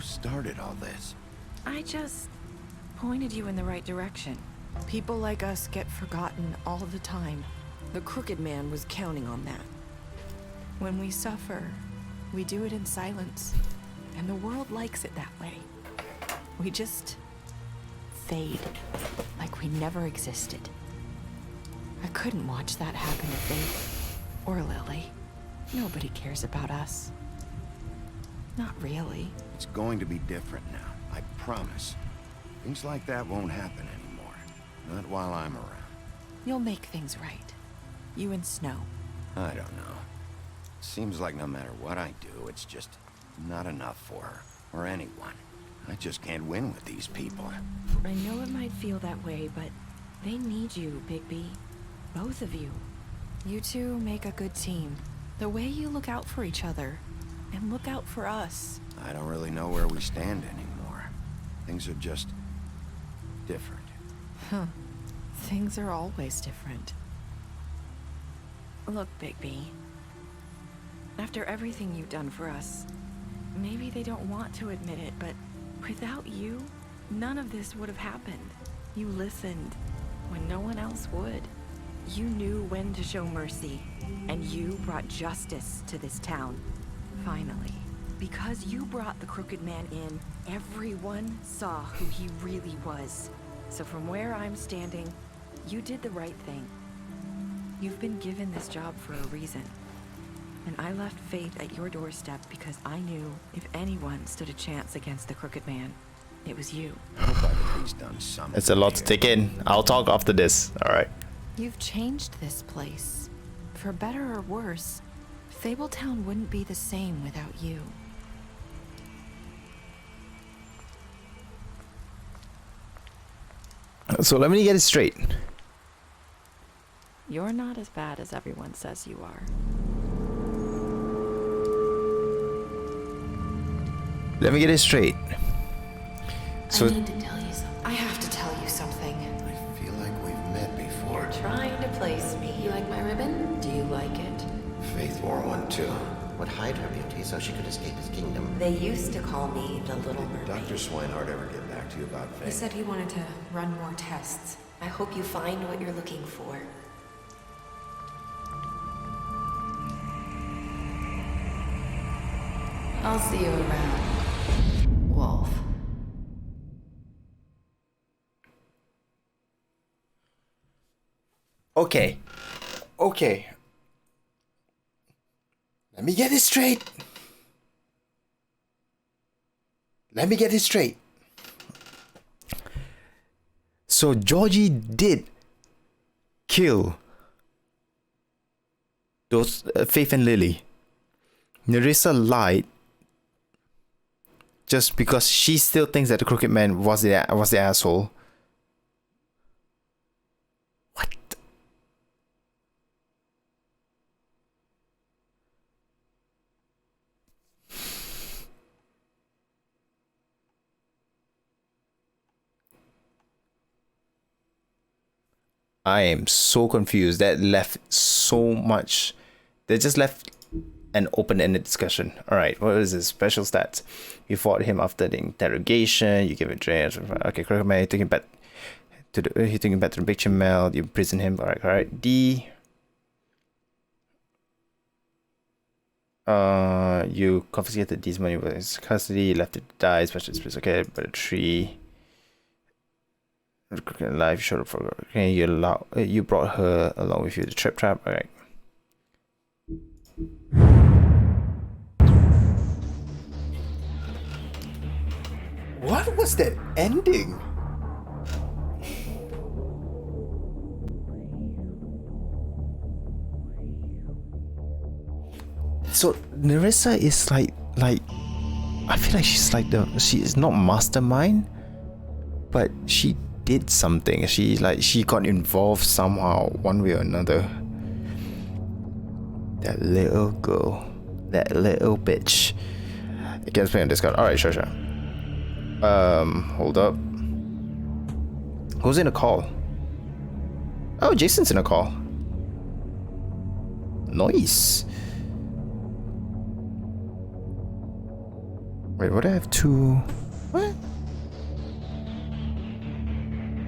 started all this? I just pointed you in the right direction. People like us get forgotten all the time. The Crooked Man was counting on that. When we suffer, we do it in silence. And the world likes it that way. We just fade, like we never existed. I couldn't watch that happen to Faith or Lily. Nobody cares about us. Not really. It's going to be different now, I promise. Things like that won't happen anymore. Not while I'm around. You'll make things right. You and Snow. I don't know. Seems like no matter what I do, it's just not enough for her, or anyone. I just can't win with these people. I know it might feel that way, but they need you, Bigby. Both of you. You two make a good team. The way you look out for each other, and look out for us. I don't really know where we stand anymore. Things are just... different. Huh. Things are always different. Look, Bigby. After everything you've done for us, maybe they don't want to admit it, but without you, none of this would have happened. You listened when no one else would. You knew when to show mercy, and you brought justice to this town. Finally. Because you brought the Crooked Man in, everyone saw who he really was. So from where I'm standing, you did the right thing. You've been given this job for a reason. And I left Faith at your doorstep because I knew if anyone stood a chance against the Crooked Man, it was you. Nobody's done something. It's a lot to take in. I'll talk after this. Alright. You've changed this place. For better or worse, Fabletown wouldn't be the same without you. So let me get it straight. You're not as bad as everyone says you are. Let me get it straight. So I need to tell you something. I have to tell you something. I feel like we've met before. You're trying to place me. You like my ribbon? Do you like it? Faith wore one too. Would hide her beauty so she could escape his kingdom. They used to call me the Little Mermaid. Dr. Swinehart ever get back to you about Faith? He said he wanted to run more tests. I hope you find what you're looking for. I'll see you around, Wolf. Okay. Okay. Let me get it straight. Let me get it straight. So Georgie did kill those Faith and Lily. Nerissa lied just because she still thinks that the Crooked Man was the asshole. What? I am so confused. That left so much. They just left an open-ended discussion. All right, what is his special stats? You fought him after the interrogation. You gave a drink. Okay, Crooked Man. You took him back to the picture melt. You imprisoned him. All right. D. You confiscated these money with his custody, left it to die, especially it's okay, but a tree. Life showed up for okay, you brought her along with you, the trip trap, alright. What was that ending? So Nerissa is like I feel like she's like she is not mastermind, but she did something. She got involved somehow, one way or another. That little girl, that little bitch. It gets me on Discord. Alright, sure. Hold up. Who's in a call? Oh, Jason's in a call. Nice. Wait, what do I have two? What?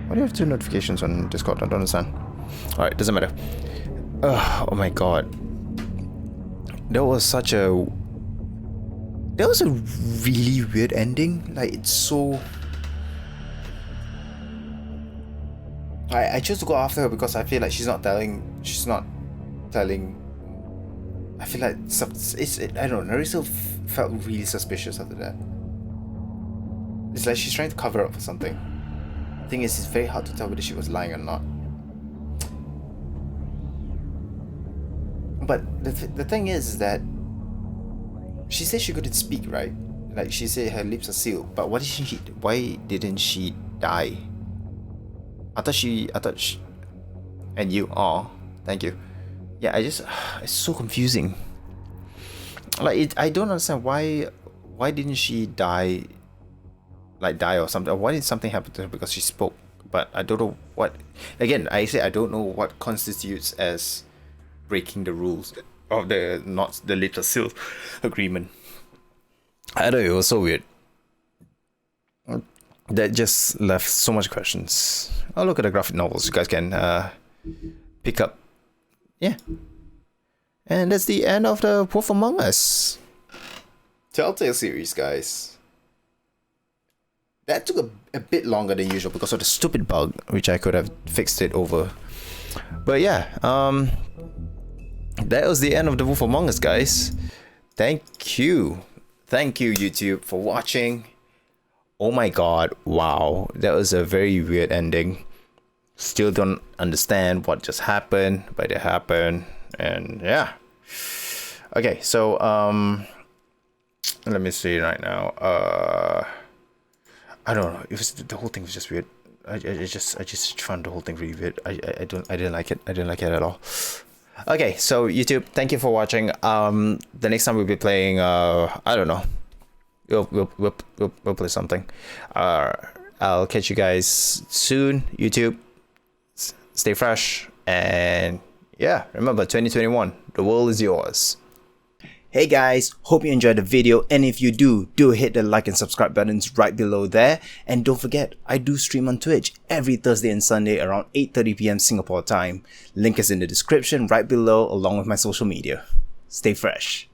Why do you have two notifications on Discord? I don't understand. Alright, doesn't matter. Oh my god. That was a really weird ending. Like, it's so... I chose to go after her because I feel like she's not telling... I feel like I don't know, Nerissa felt really suspicious after that. It's like she's trying to cover up for something. The thing is, it's very hard to tell whether she was lying or not. But the thing is that she said she couldn't speak, right? Like, she said her lips are sealed. But why didn't she die? I thought she and you, thank you. Yeah, it's so confusing. Like, I don't understand why didn't she die? Like, die or something? Or why did something happen to her because she spoke? But I don't know what. Again, I say I don't know what constitutes as breaking the rules of the lips are sealed agreement. I don't know. It was so weird. That just left so much questions. Oh, look at the graphic novels. You guys can pick up. Yeah. And that's the end of the Wolf Among Us Telltale series, guys. That took a bit longer than usual because of the stupid bug, which I could have fixed it over. But yeah, that was the end of the Wolf Among Us, guys. Thank you, YouTube, for watching. Oh my god, wow, that was a very weird ending. Still don't understand what just happened, but it happened, and yeah. Okay, so let me see right now. I don't know. It was the whole thing was just weird. I just found the whole thing really weird. I didn't like it. I didn't like it at all. Okay, so YouTube, thank you for watching. The next time we'll be playing. I don't know. We'll play something. I'll catch you guys soon. YouTube, stay fresh, and yeah, remember 2021. The world is yours. Hey guys, hope you enjoyed the video, and if you do hit the like and subscribe buttons right below there. And don't forget, I do stream on Twitch every Thursday and Sunday around 8:30 PM Singapore time. Link is in the description right below along with my social media. Stay fresh.